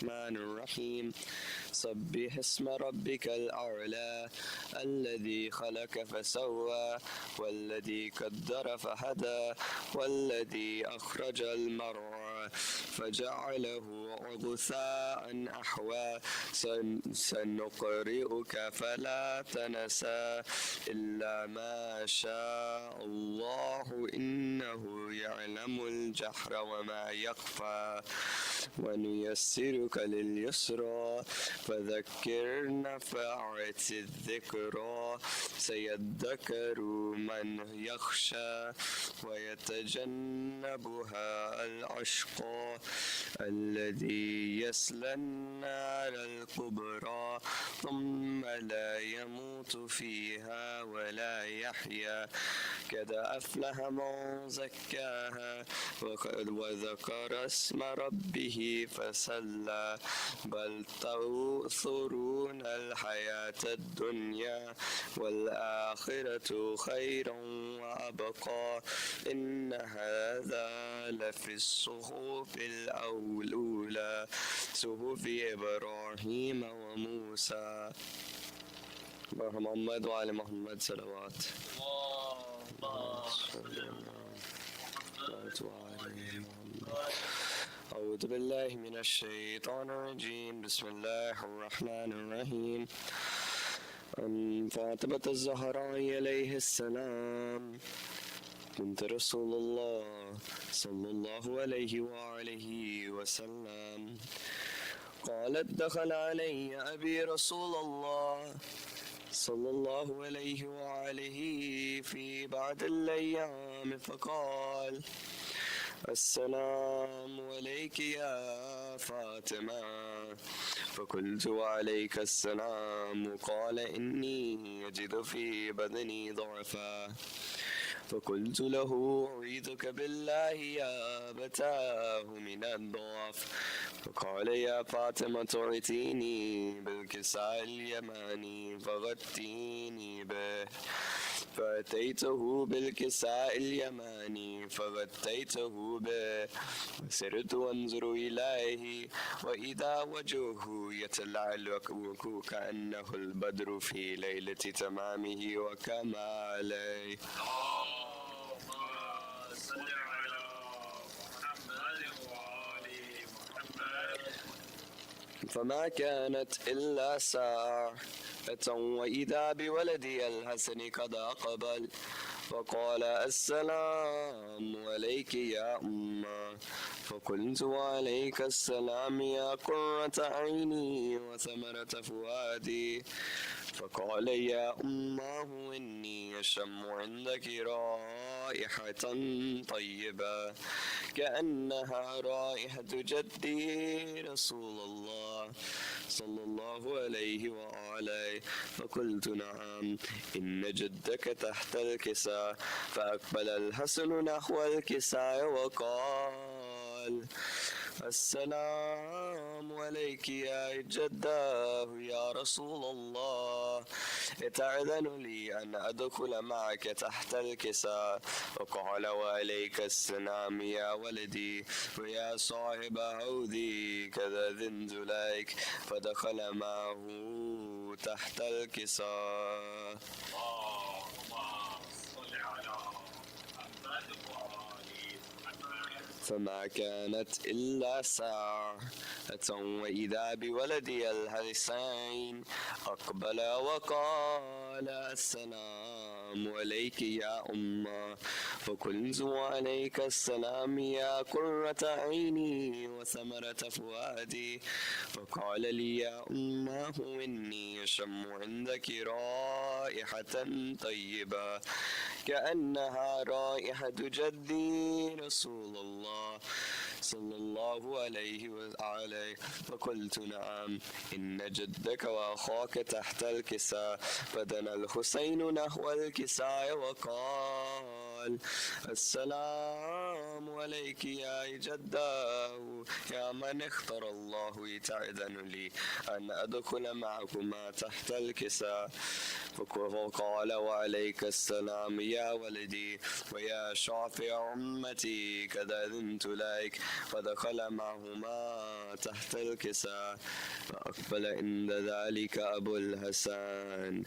الرحمن الرحيم سبح اسم ربك الأعلى الذي خلق فسوى والذي قدر فهدى والذي أخرج المرعى فجعله غثاء أحوى سنقرئك فلا تنسى إلا ما شاء الله إنه يعلم الجهر وما يخفى ونيسرك لليسرى فذكر نفعت الذكرى سيذكر من يخشى ويتجنبها الأشقى الذي يصلى النار الكبرى ثم لا يموت فيها ولا يحيا قد أفلح من زكاها وذكر اسم ربه فصلى بل تؤثرون الحياة الدنيا والآخرة خير وأبقى إن هذا لفي الصحف الأولى صحف إبراهيم وموسى محمد وعلى محمد صلوات أعوذ بالله من الشيطان الرجيم بسم الله الرحمن الرحيم عن فاطمة الزهراء عليه السلام بنت رسول الله صلى الله عليه وآله وسلم قالت دخل علي أبي رسول الله صلى الله عليه وآله في بعض الأيام فقال السلام عليك يا فاطمة فقلت وعليك السلام قال إني أجد في بدني ضعفا فقلت له أعيذك بالله يا أبتاه من الضعف فقال يا فاطمة ائتيني بالكساء اليماني فغطيني به فأتيته بالكساء اليماني فغطيته به وسرت أنظر إليه وإذا وجهه يتلألأ كأنه البدر في ليلة تمامه وكماله. فما كانت إلا ساعة وإذا بولدي الحسن قد أقبل فقال السلام عليك يا أمه فقلت وعليك السلام يا قرة عيني وثمرة فؤادي فقال يا أمه إني أشم عندك رائحة طيبة كأنها رائحة جدي رسول الله صلى الله عليه وآله فقلت نعم إن جدك تحت الكساء فأقبل الحسن نحو الكساء وقال السلام عليك يا جداه يا رسول الله اتأذن لي أن أدخل معك تحت الكساء وقال وعليك السلام يا ولدي ويا صاحب عودي كذا ذنت لك فدخل معه تحت الكساء. فما كانت إلا ساعة وإذا بولدي الحسين أقبل وقال السلام عليك يا أمه فقلت وعليك السلام يا قرة عيني وثمرة فؤادي فقال لي يا أمه إني أشم عندك رائحة طيبة كأنها رائحة جدي رسول الله صلى الله عليه وآله فقلت نعم إن جدك وأخاك تحت الكساء فدنا الحسين نحو الكساء وقال السلام عليك يا جداه يا من اختار الله تعذن لي أن أدخل معكما تحت الكساء. فقال وعليك السلام يا ولدي ويا شافع أمتي كذا أذنت لك. فدخل معهما تحت الكساء. فأقبل عند ذلك أبو الحسن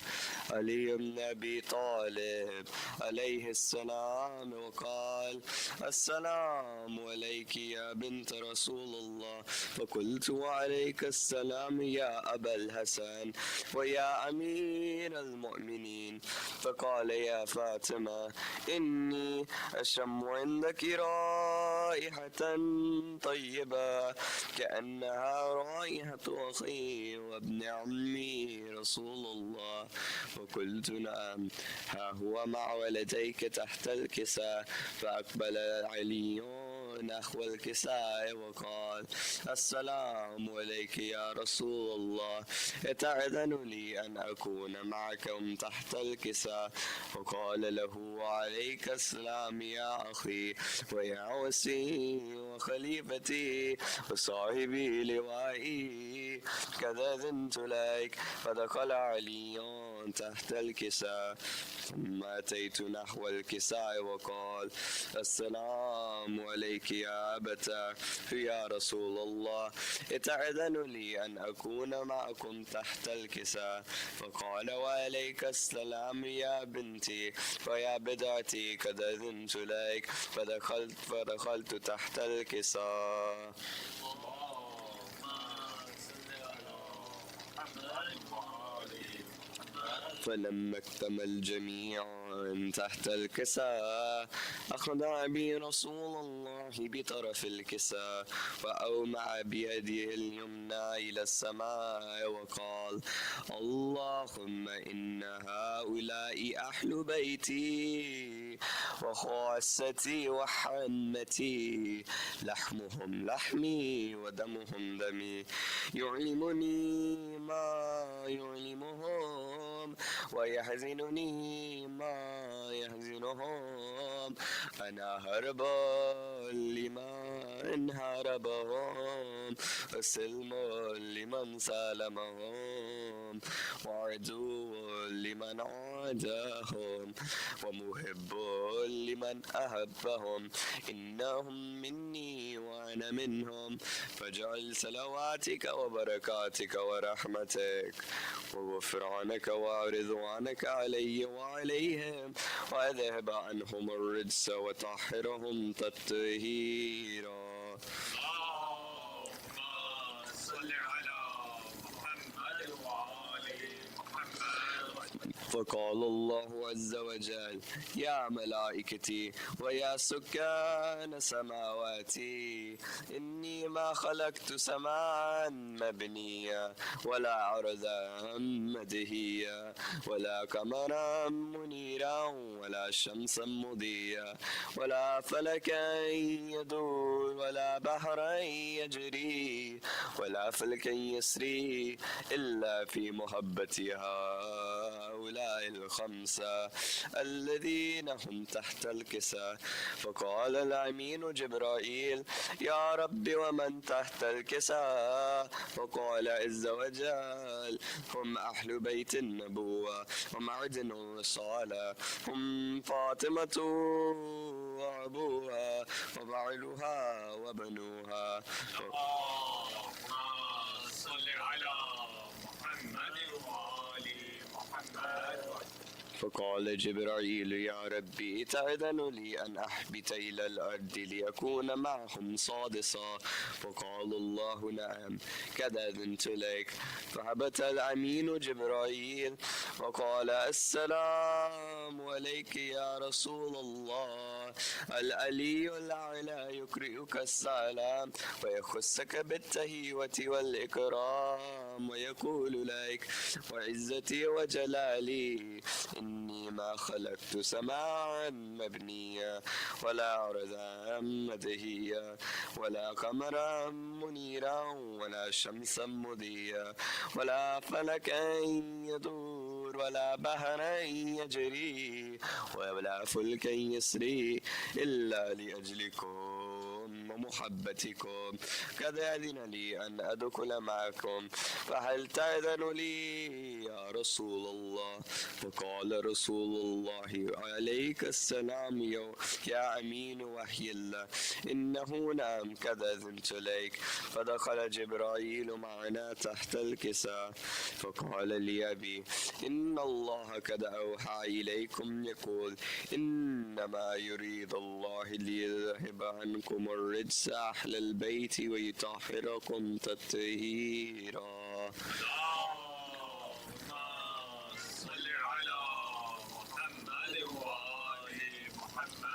علي بن أبي طالب عليه السلام وقال السلام عليك يا بنت رسول الله. فقلت وعليك السلام يا أبا الحسن ويا أمير المؤمنين. فقال يا فاطمة إني أشم عندك رائحة طيبة كأنها رائحة أخي وابن عمي رسول الله. وقلت نعم ها هو مع ولديك تحت الكساء. فأقبل علي نحو الكساء وقال السلام عليك يا رسول الله أتأذن لي أن أكون معكم تحت الكساء. وقال له وعليك السلام يا أخي ويا وسي وخليفتي وصاحبي لوائي كذا أذنت لك. فدخل علي تحت الكساء ثم أتيت نحو الكساء وقال السلام عليك يا أبتاه يا رسول الله أتأذن لي أن أكون معكم تحت الكساء. فقال وعليك السلام يا بنتي ويا بدعتي قد أذنت لك. فدخلت تحت الكساء. فلما اكتمل جميعا تحت الكساء أخذ أبي رسول الله بطرف الكساء وأومع بيده اليمنى إلى السماء وقال اللهم إن هؤلاء أهل بيتي وخاصتي وحمتي لحمهم لحمي ودمهم دمي يعلمني ما يعلمهم ويحزنني ما يحزنهم. أنا هرب لمن هربهم وسلم لمن سالمهم وعدو لمن عاداهم ومحب لمن أحبهم. إنهم مني وأنا منهم. فاجعل صلواتك وبركاتك ورحمتك وغفرانك ورضوانك علي وعليهم وأذهب عنهم الرجس وطهرهم تطهيرا. فقال الله عز وجل يا ملائكتي ويا سكان سماواتي إني ما خلقت سماء مبنيا ولا أرضا مدهيا ولا قمرا منيرا ولا شمسا مضيا ولا فلكا يدور ولا بحرا يجري ولا فلكا يسري إلا في محبتها هؤلاء الخمسة الذين هم تحت الكساء. فقال الأمين جبرائيل يا رب ومن تحت الكساء. فقال عز وجل هم أهل بيت النبوة ومعدن الرسالة هم فاطمة وأبوها وبعلها وبنوها. اللهم صل على محمد وآل محمد. فقال جبرائيل يا ربي تأذن لي أن أحبت إلى الأرض ليكون معهم صادصا. فقال الله نعم كذا أذنت لك. فهبت الأمين جبرائيل وقال السلام عليك يا رسول الله. العلي الأعلى يقرئك السلام ويخصك بالتهيوة والإكرام ويقول لك وعزتي وجلالي إني ما خلقت سماء مبنيا ولا أرضا مدهيا ولا قمرا منيرا ولا شمسا مضيا ولا فلكا يدور يجور ولا بحر يجري ولا فلك يسري إلا لأجلكم ومحبتكم قد أذن لي أن أدخل معكم فهل تأذن لي يا رسول الله؟ فقال رسول الله عليك السلام يا أمين وحي الله إنه نعم قد أذنت لك. فدخل جبرائيل معنا تحت الكساء فقال لي أبي إن الله قد أوحى إليكم يقول إنما يريد الله ليذهب عنكم الرجس أهل البيت ويطهركم تطهيرا. صل على محمد وآل محمد.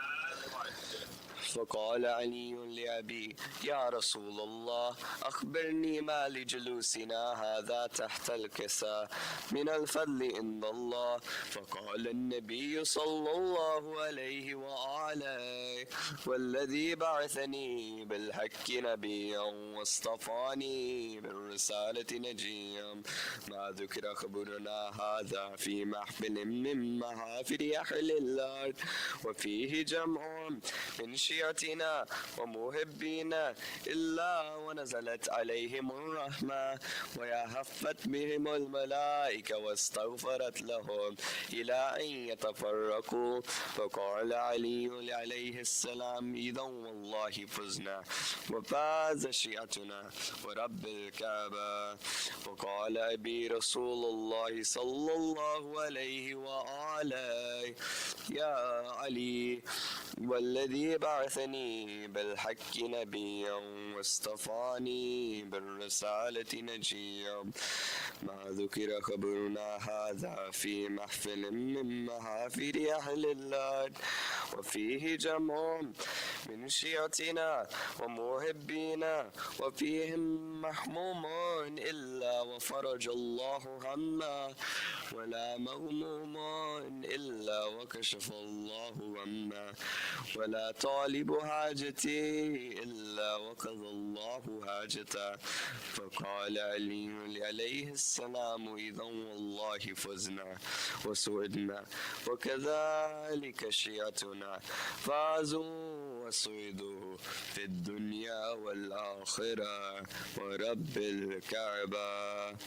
فقال علي لأبي يا رسول الله أخبرني ما لجلوسنا هذا تحت الكساء من الفضل عند الله. فقال النبي صلى الله عليه وآله والذي بعثني بالحق نبيا واصطفاني بالرسالة نجيا ما ذكر خبرنا هذا في محفل من محافل أهل الأرض وفيه جمع من شيعتنا ومحبينا إلا ونزلت عليهم الرحمة ويهفت بهم الملائكة واستغفرت لهم إلى أن يتفرقوا. فقال علي عليه السلام إذا والله فزنا وفاز شيعتنا ورب الكعبة. وقال أبي رسول الله صلى الله عليه وآله يا علي والذي بعثني بالحق نبيا واصطفاني بالرسالة نجيا ما ذكر خبرنا هذا في محفل من محافل أهل الأرض وفيه جمع من شيعتنا ومحبينا وفيهم محموم إلا وفرج الله عنا ولا مغموم إلا وكشف الله عنا ولا طالب حاجتي إلا وقضى الله حاجته. فقال علي عليه السلام إذا والله فزنا وسعدنا وكذلك شيعتنا فازوا وسعدوا في الدنيا والآخرة ورب الكعبة.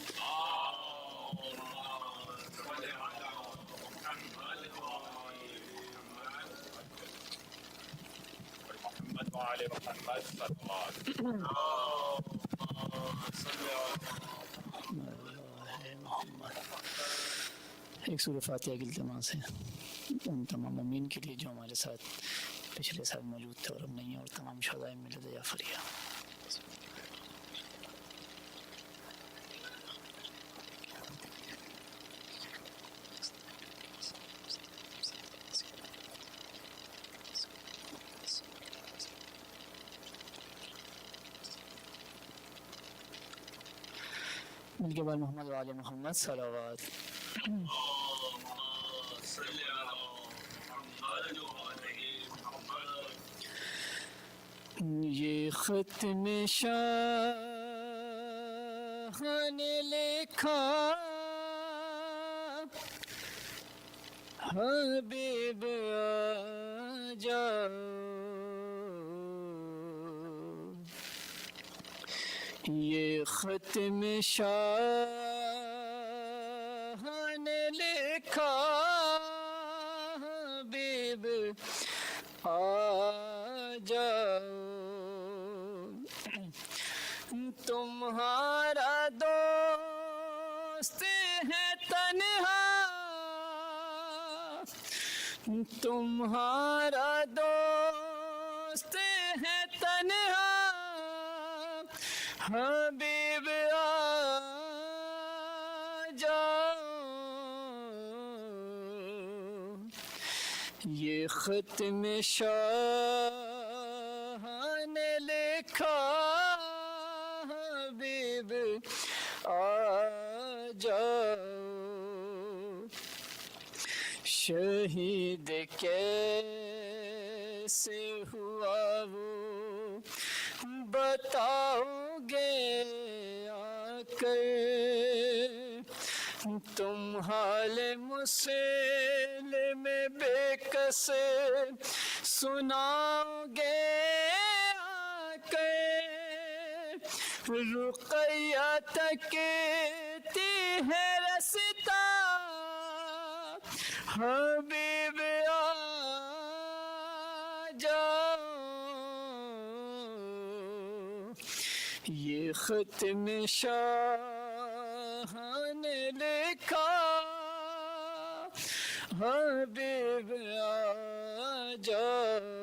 وعلى محمد صلوات. एक सूरह फातिहा की इल्तिमास से उन तमाम मुमीन के लिए जो हमारे साथ पिछले साल मौजूद थे और अब नहीं है और तमाम शहदाए मिलद जाफरिया। उनके बाद मोहम्मद वाले मोहम्मद सलावत। ये खत में शाह ने लिखा हबीब आ जाओ ये खत में शाह ने लिखा हबीब आ जाओ तुम्हारा दोस्त है तन्हा तुम्हारा दोस्त है तन्हा हबीब आ जाओ ये खत में शाह ने लिखा हबीब आ जाओ शहीद कैसे हुआ वो बताओगे आकर تم حال مسلم بے کس سناؤ گے آ کے رقیہ تکتی ہے رستا حبیب آ جاؤ یہ ختم شاہ نے لکھا حبیب آ جاؤ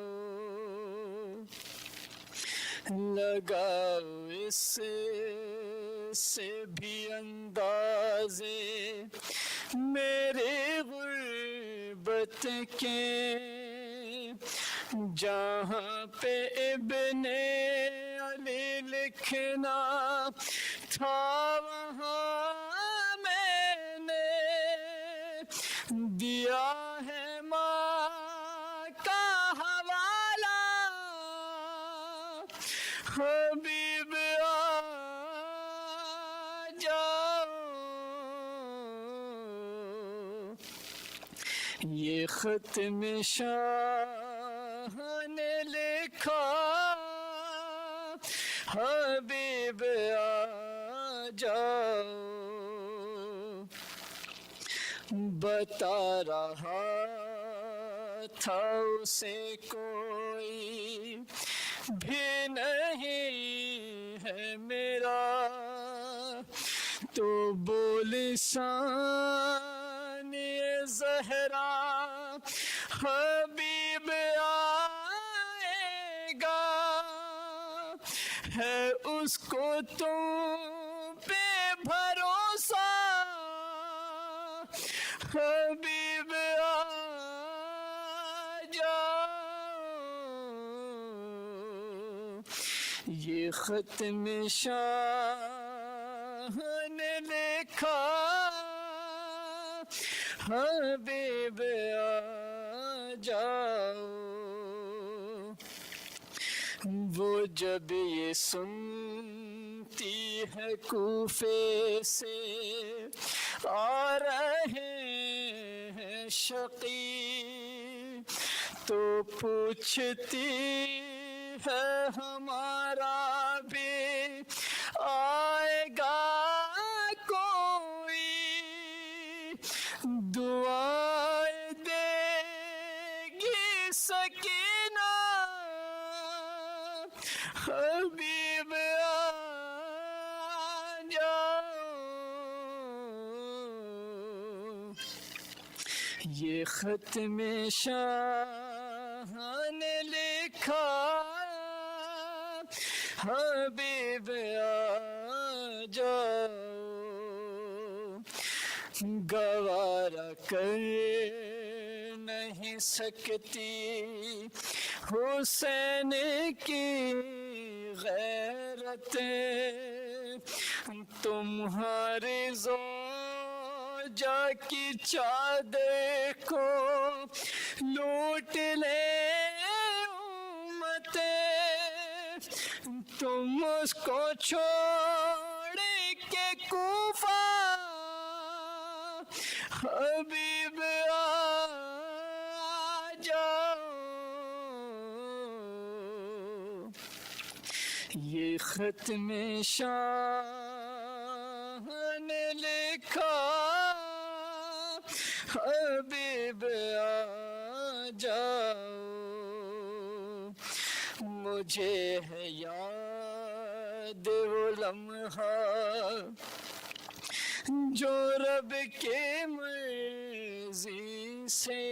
لگاؤ اس سے بھی اندازے میرے غربت کے جہاں پہ ابن علی لکھنا تھا وہاں میں نے دیا ہے ماں کا حوالہ حبیب آ جاؤ یہ ختم شاہ نے لکھا حبیب آ جاؤ بتا رہا تھا اسے کوئی بھی نہیں ہے میرا تو بول ثانی زہرا حبیب آئے گا ہے اس کو تم پہ بھروسہ حبیب آ جاؤ یہ ختم شاہ نے لکھا حبیب آ جاؤ وہ جب یہ سنتی ہے کوفے سے آ رہے ہیں شقی تو پوچھتی ہے ہمارا بھی آئے گا کوئی دعائیں دے گی سکینہ حبیب آ جاؤ یہ ختم شاہ نے لکھا حبیب آ جاؤ گوارا کر نہیں سکتی حسین کی غیرت تمہاری زوجہ کی چادر کو لوٹ لے امتیں تم اس کو چھوڑ کے کوفہ حبیب آ جاؤ یہ ختم شاہ نے لکھا حبیب آ جاؤ مجھے ہے یاد وہ لمحہ جو رب کے مرضی سے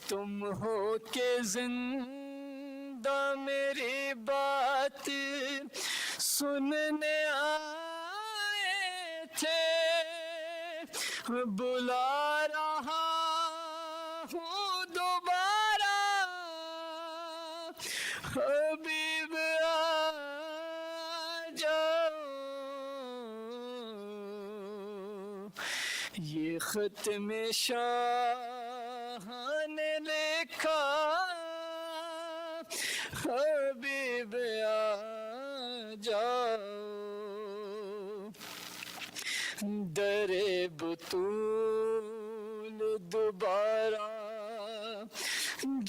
تم ہو کے زندہ میری بات سننے آئے تھے بلا رہا ہوں دوبارہ حبیب آ جاؤ یہ ختم شاہ نے لکھا حبیب آ جاؤ در بطول دوبارہ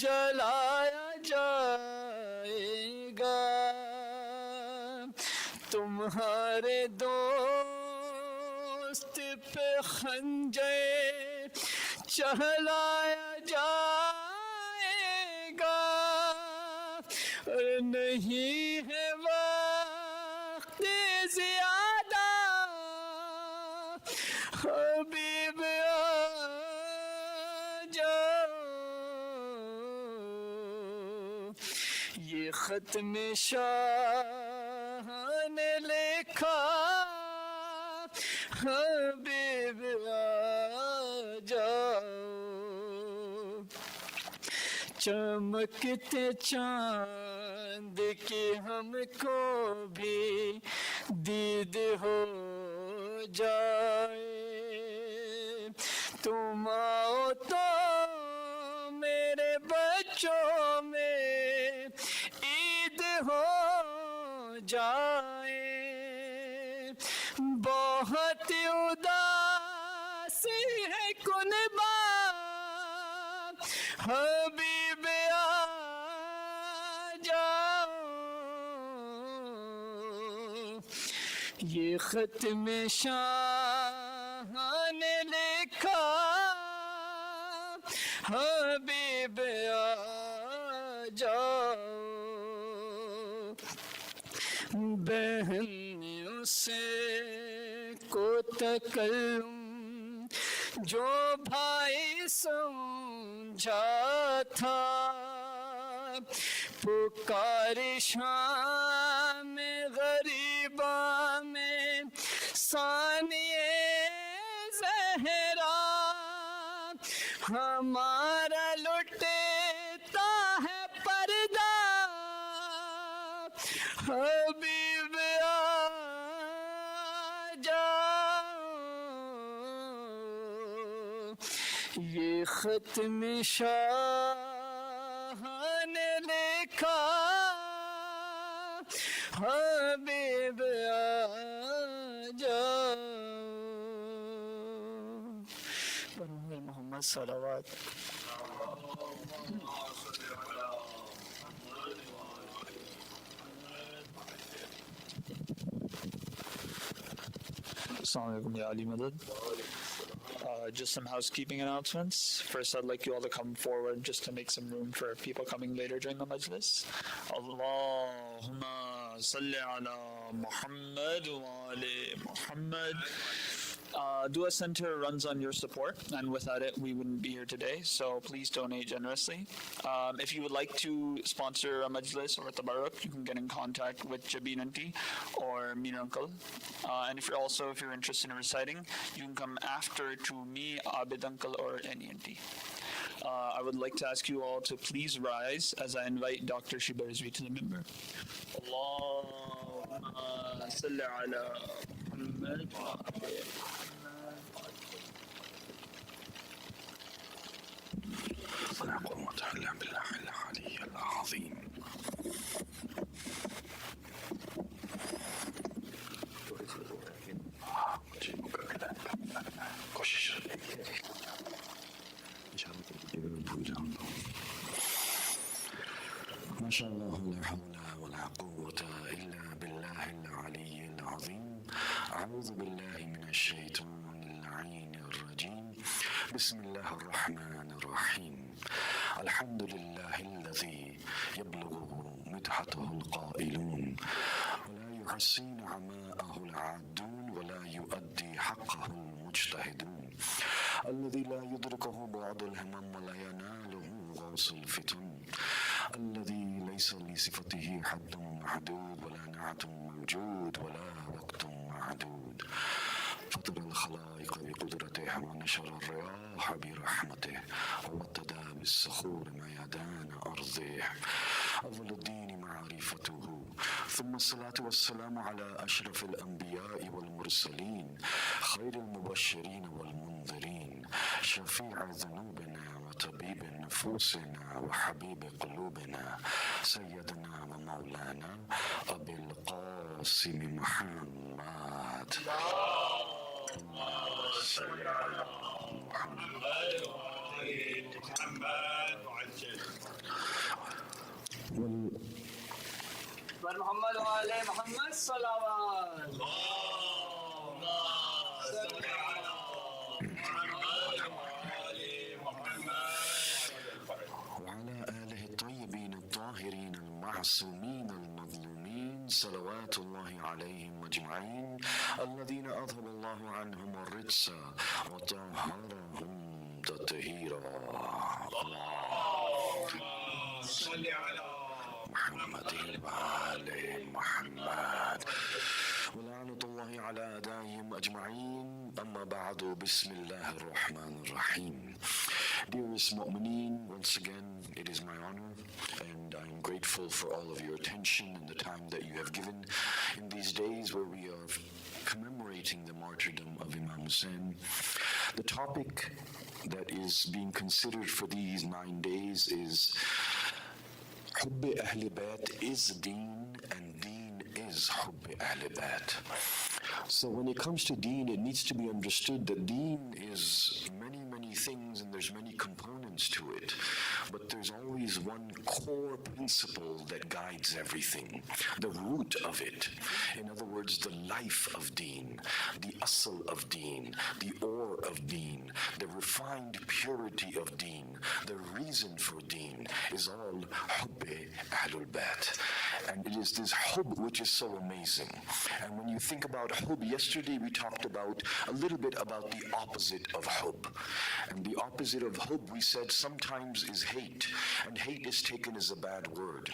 جلایا جائے گا، تمہارے دوست پہ خنجر چلایا جائے گا، اور نہیں ہے وقت زیادہ حبیب آ جاؤ، یہ ختم شاہ نے لکھا حبیب آ جاؤ، چمکتے چاند کی ہم کو بھی دید ہو جائے، تم آؤ تو میرے بچوں میں عید ہو جائے، بہت اداسی ہے کنبہ حبیب آ جاؤ، یہ ختم شاہ نے لکھا حبیب آ جاؤ، بہن نے اسے کو تکلم جو بھائی سمجھا تھا، پکار شام غریبا میں ثانیے زہرا، ہمارا لٹتا ہے پردہ حبیب آ جاؤ، یہ ختم شاہ نے لکھا حبیب آ جاؤ، محمد صلوات. Assalamu alaikum ya Ali Madad. Just some housekeeping announcements. First, I'd like you all to come forward just to make some room for people coming later during the majlis. Allahumma salli ala Muhammad wa ali Muhammad. Dua Center runs on your support, and without it, we wouldn't be here today. So please donate generously. If you would like to sponsor a majlis or a tabarruk, you can get in contact with Jabin Auntie or Mir Uncle. And if you're interested in reciting, you can come after to me, Abid Uncle, or any auntie. I would like to ask you all to please rise as I invite Dr. Sheeba Rizvi to the member. Allahumma salli ala Muhammad wa ali ولا قوة إلا بالله العلي العظيم. ما شاء الله لا حول ولا قوة إلا بالله العلي العظيم. أعوذ بالله من الشيطان اللعين الرجيم. بسم الله الرحمن الرحيم. الحمد لله الذي يبلغه مدحته القائلون ولا يحصي نعماءه العادون ولا يؤدي حقه المجتهدون، الذي لا يدركه بعض الهمم ولا يناله غوص الفتن، الذي ليس لصفته حد محدود ولا نعت موجود ولا وقت معدود، فطر الخلائق بقدرته ونشر الرياح برحمته وابتدى بالصخور ميدان أرضه. أول الدين معرفته، ثم الصلاة والسلام على أشرف الأنبياء والمرسلين، خير المبشرين والمنذرين، شفيع ذنوبنا وطبيب نفوسنا وحبيب قلوبنا، سيدنا ومولانا أبي القاسم محمد. أكبر محمد وعلى محمد صلوات وعلى آله الطيبين الطاهرين المعصومين المظلومين صلوات الله عليهم أجمعين الذين أذهب الله عنهم الرجس وطهرهم تطهيرا. صل على محمد وآل محمد ولعنة الله على أعدائهم أجمعين. أما بعد بسم الله الرحمن الرحيم. Dearest Mu'mineen, once again, it is my honor and I'm grateful for all of your attention and the time that you have given in these days where we are commemorating the martyrdom of Imam Hussein. The topic that is being considered for these 9 days is Hubb Ahl Bayt is Deen and Deen is Hubb Ahl Bayt. So when it comes to Deen, it needs to be understood that Deen is many things and there's many components to it, but there's always one core principle that guides everything, the root of it. In other words, the life of Deen, the asl of Deen, the ore of Deen, the refined purity of Deen, the reason for Deen is all Hubbi Ahlul Bayt. And it is this Hubb which is so amazing. And when you think about Hubb, yesterday we talked about a little bit about the opposite of Hubb. And the opposite of Hubb, we said, sometimes is hate. And hate is taken as a bad word.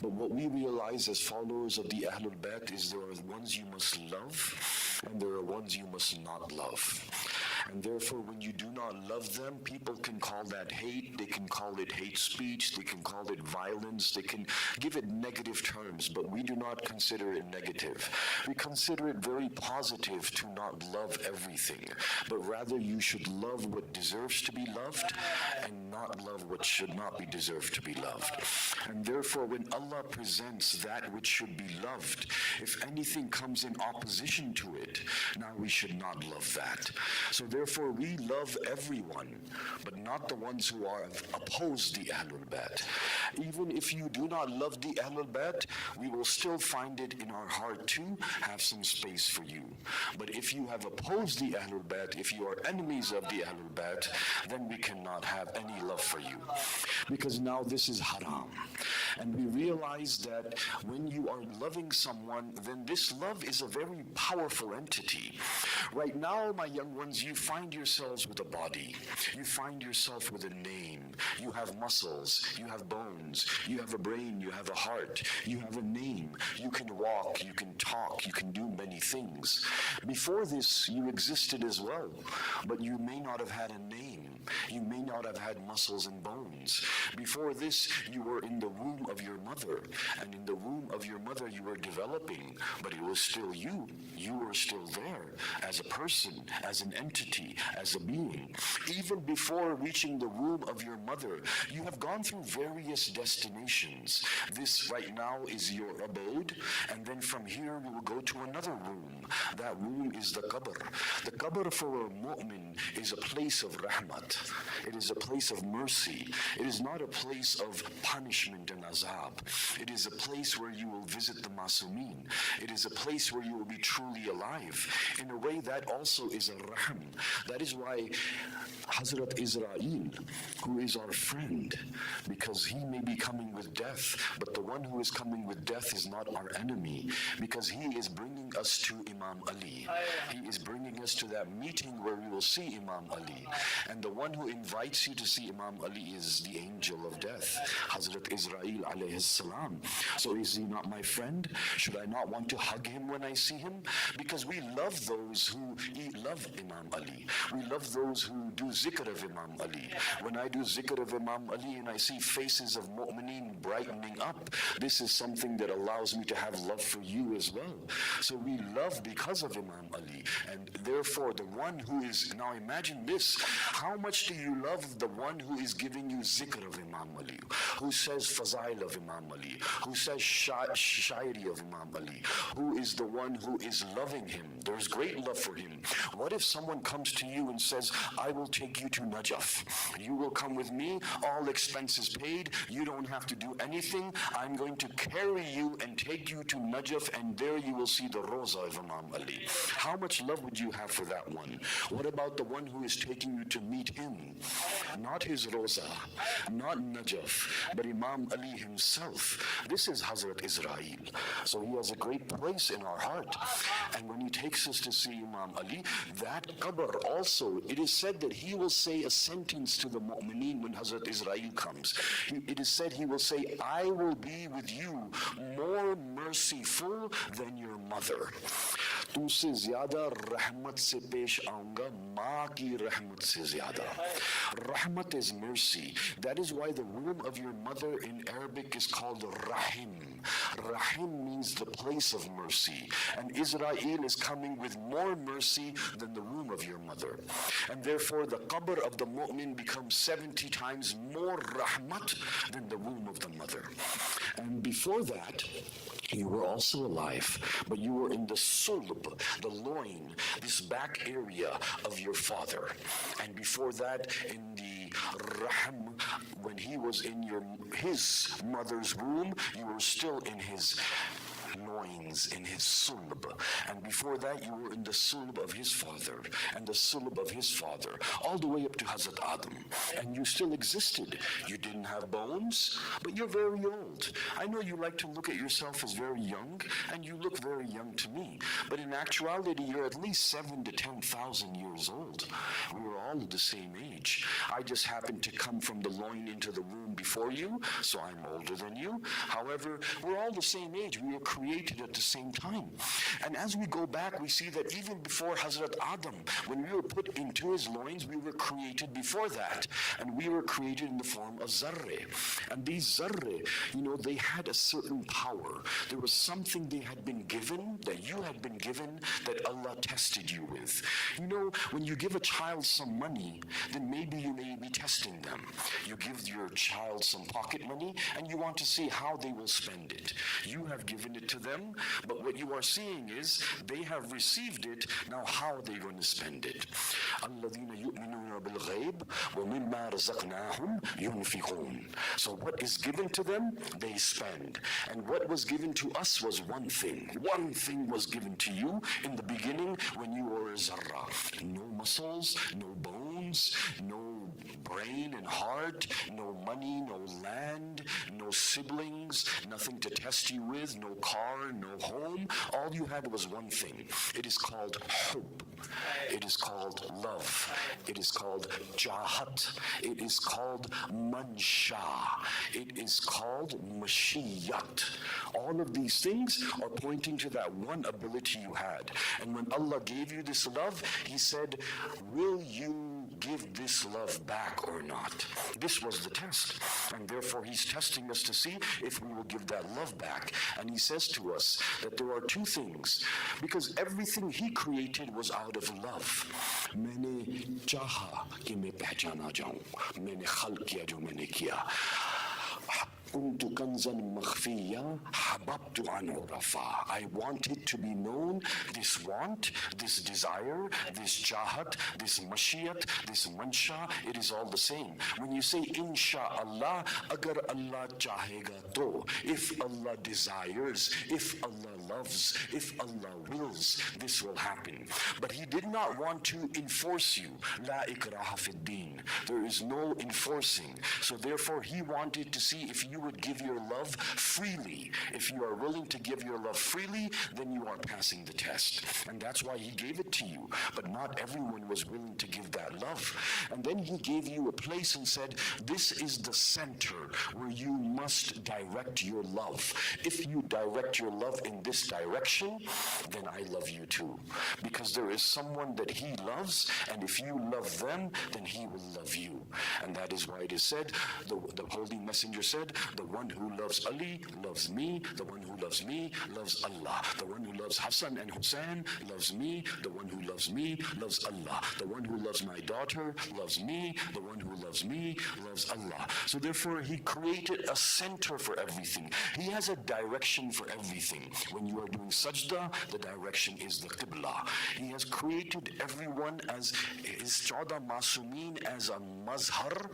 But what we realize as followers of the Ahlul Bayt is there are ones you must love and there are ones you must not love. And therefore, when you do not love them, people can call that hate, they can call it hate speech, they can call it violence, they can give it negative terms, but we do not consider it negative. We consider it very positive to not love everything, but rather you should love what deserves to be loved and not love what should not be deserved to be loved. And therefore, when Allah presents that which should be loved, if anything comes in opposition to it, now we should not love that. So therefore, we love everyone, but not the ones who are opposed the Ahlul Bayt. Even if you do not love the Ahlul Bayt, we will still find it in our heart to have some space for you. But if you have opposed the Ahlul Bayt, if you are enemies of the Ahlul Bayt, then we cannot have any love for you. Because now this is haram. And we realize that when you are loving someone, then this love is a very powerful entity. Right now, my young ones, you find yourselves with a body. You find yourself with a name. You have muscles. You have bones. You have a brain. You have a heart. You have a name. You can walk. You can talk. You can do many things. Before this, you existed as well, but you may not have had a name. You may not have had muscles and bones. Before this, you were in the womb of your mother, and in the womb of your mother you were developing, but it was still you. You were still there as a person, as an entity, as a being. Even before reaching the womb of your mother, you have gone through various destinations. This right now is your abode, and then from here we will go to another room. That room is the qabr. The qabr for a mu'min is a place of rahmat. It is a place of mercy. It is not a place of punishment and azab. It is a place where you will visit the masumeen. It is a place where you will be truly alive. In a way, that also is a rahm. That is why Hazrat Israel, who is our friend, because he may be coming with death, but the one who is coming with death is not our enemy, because he is bringing us to Imam Ali. He is bringing us to that meeting where we will see Imam Ali. And the one who invites you to see Imam Ali is the angel of death, Hazrat Israel alayhi salam. So is he not my friend? Should I not want to hug him when I see him? Because we love those who love Imam Ali. We love those who do zikr of Imam Ali. When I do zikr of Imam Ali and I see faces of mu'mineen brightening up, this is something that allows me to have love for you as well. So we love because of Imam Ali. And therefore the one who is, now imagine this, how much do you love the one who is giving you zikr of Imam Ali, who says fazail of Imam Ali, who says shairi of Imam Ali, who is the one who is loving him? There's great love for him. What if someone comes to you and says, I will take you to Najaf. You will come with me, all expenses paid. You don't have to do anything. I'm going to carry you and take you to Najaf, and there you will see the Roza of Imam Ali. How much love would you have for that one? What about the one who is taking you to meet him? Not his Roza, not Najaf, but Imam Ali himself. This is Hazrat Israel. So he has a great place in our heart. And when he takes us to see Imam Ali, that qabr also, it is said that he will say a sentence to the mu'mineen when Hazrat Israel comes. It is said he will say, I will be with you more merciful than your mother. तुझसे ज़्यादा रहमत से पेश आऊँगा माँ की रहमत से ज़्यादा. Rahmat is mercy. That is why the womb of your mother in Arabic is called Rahim. Rahim means the place of mercy. And Israel is coming with more mercy than the womb of your mother. And therefore the qabr of the mu'min becomes 70 times more rahmat than the womb of the mother. And before that, you were also alive, but you were in the sulb, the loin, this back area of your father. And before that, in the rahm, when he was in his mother's womb, you were still in his loins, in his sulb. And before that, you were in the sulb of his father, and the sulb of his father, all the way up to Hazrat Adam. And you still existed. You didn't have bones, but you're very old. I know you like to look at yourself as very young, and you look very young to me. But in actuality, you're at least 7,000 to 10,000 years old. We were all of the same age. I just happened to come from the loin into the womb before you, so I'm older than you. However, we're all the same age. We were created at the same time. And as we go back, we see that even before Hazrat Adam, when we were put into his loins, we were created before that. And we were created in the form of zarre. And these zarre, they had a certain power. There was something they had been given, that you had been given, that Allah tested you with. When you give a child some money, then maybe you may be testing them. You give your child some pocket money, and you want to see how they will spend it. You have given it to them, but what you are seeing is they have received it. Now how are they going to spend it? الَّذِينَ يُؤْمِنُونَ بِالْغَيْبِ وَمِمَّا رَزَقْنَاهُمْ يُنْفِقُونَ. So what is given to them, they spend. And what was given to us was one thing. One thing was given to you in the beginning when you were a zarra. No muscles, no bones, no brain and heart, no money, no land, no siblings, nothing to test you with, no car, no home. All you had was one thing. It is called hub. It is called love. It is called jahat. It is called mansha. It is called mashiyat. All of these things are pointing to that one ability you had. And when Allah gave you this love, He said, will you give this love back or not? This was the test. And therefore He's testing us to see if we will give that love back. And He says to us that there are two things, because everything He created was out of love. मैंने चाहा कि मैं पहचाना जाऊं, मैंने खल्क किया जो मैंने किया. كنت كنزا مخفيا حببت عنه رفا. I wanted to be known. This want, this desire, this jahat, this mashiyat, this mansha, it is all the same. When you say insha'Allah, agar Allah chahega to, if Allah desires, if Allah loves, if Allah wills, this will happen. But He did not want to enforce you. La ikraha fid din. There is no enforcing. So therefore He wanted to see if you would give your love freely. If you are willing to give your love freely, then you are passing the test. And that's why He gave it to you. But not everyone was willing to give that love. And then He gave you a place and said, this is the center where you must direct your love. If you direct your love in this direction, then I love you too. Because there is someone that He loves, and if you love them, then He will love you. And that is why it is said, the Holy Messenger said, the one who loves Ali loves me, the one who loves me loves Allah. The one who loves Hassan and Hussein loves me, the one who loves me loves Allah. The one who loves my daughter loves me, the one who loves me loves Allah. So therefore He created a center for everything. He has a direction for everything. When you are doing sajda, the direction is the qibla. He has created everyone as his 14 Masumeen as a mazhar,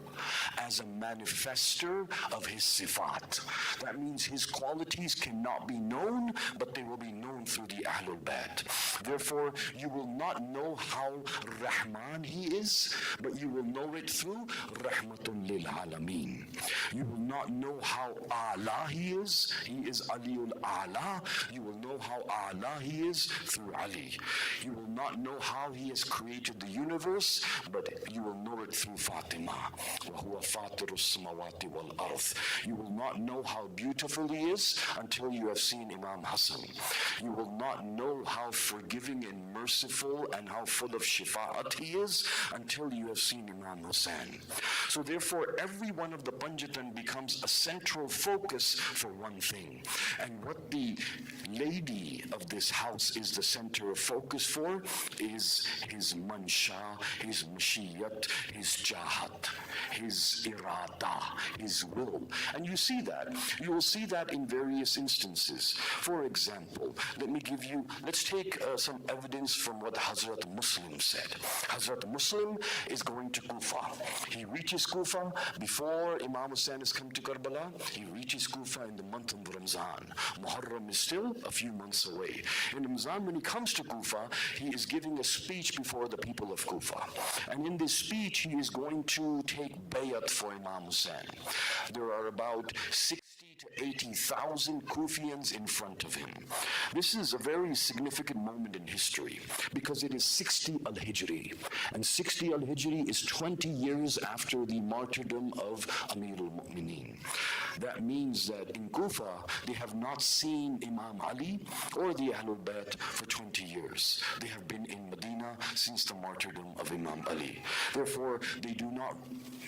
as a manifester of his sifat. That means his qualities cannot be known, but they will be known through the Ahlul Bayt. Therefore, you will not know how Rahman he is, but you will know it through Rahmatun lil Alameen. You will not know how A'la he is Aliul A'la. You will know how A'la he is through Ali. You will not know how he has created the universe, but you will know it through Fatima. وَهُوَ فَاطِرُ السَّمَوَاتِ وَالْأَرْضِ. You will not know how beautiful he is until you have seen Imam Hassan. You will not know how forgiving and merciful and how full of shifa'at he is until you have seen Imam Hussein. So therefore, every one of the Panjatan becomes a central focus for one thing. And what the lady of this house is the center of focus for is his mansha, his mashiyat, his jahat, his irada, his will. And you see that. You will see that in various instances. For example, let's take some evidence from what Hazrat Muslim said. Hazrat Muslim is going to Kufa. He reaches Kufa before Imam Hussein has come to Karbala. He reaches Kufa in the month of Ramzan. Muharram is still a few months away. In Ramzan, when he comes to Kufa, he is giving a speech before the people of Kufa. And in this speech, he is going to take bayat for Imam Hussein. There are about 60 to 80,000 Kufians in front of him. This is a very significant moment in history because it is 60 al-Hijri. And 60 al-Hijri is 20 years after the martyrdom of Amir al-Mu'mineen. That means that in Kufa, they have not seen Imam Ali or the Ahlul Bayt for 20 years. They have been in Medina since the martyrdom of Imam Ali. Therefore, they do not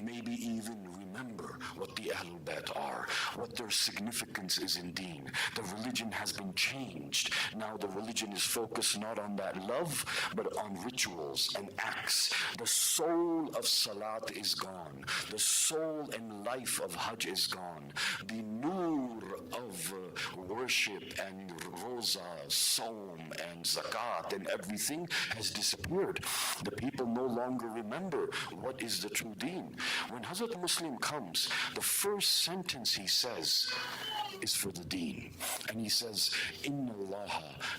maybe even remember what the Ahlul Bayt are, what their significance is in deen. The religion has been changed. Now the religion is focused not on that love, but on rituals and acts. The soul of Salat is gone. The soul and life of Hajj is gone. The nur of worship and roza, Saum and zakat and everything has disappeared. The people no longer remember what is the true deen. When Hazrat Muslim comes, the first sentence he says is for the deen. And he says, Inna Allah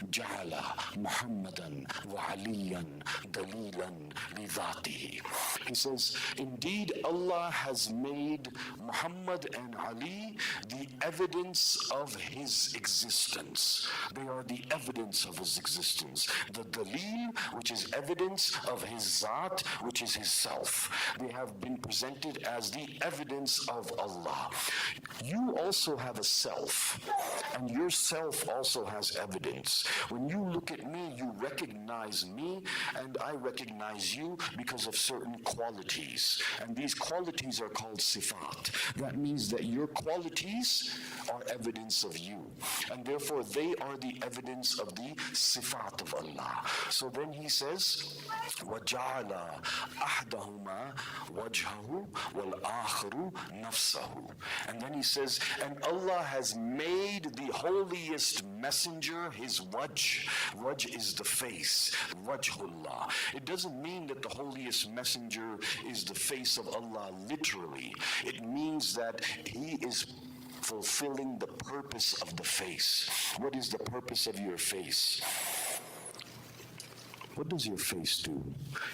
ja'ala Muhammadan wa Aliyan dalilan li dhatihi. He says, indeed Allah has made Muhammad and Ali the evidence of his existence. They are the evidence of his existence. The dalil, which is evidence of his zat, which is his self. They have been presented as the evidence of Allah. You also have a self, and your self also has evidence. When you look at me, you recognize me, and I recognize you because of certain qualities. And these qualities are called sifat. That means that your qualities are evidence of you, and therefore they are the evidence of the sifat of Allah. So then he says, وَجَعَلَ أَحْدَهُمَا وَجْهَهُ وَالْآخَرُ نَفْسَهُ. And then he says, and Allah has made the holiest messenger his wajh. Wajh is the face, wajhullah. It doesn't mean that the holiest messenger is the face of Allah literally. It means that he is fulfilling the purpose of the face. What is the purpose of your face? What does your face do?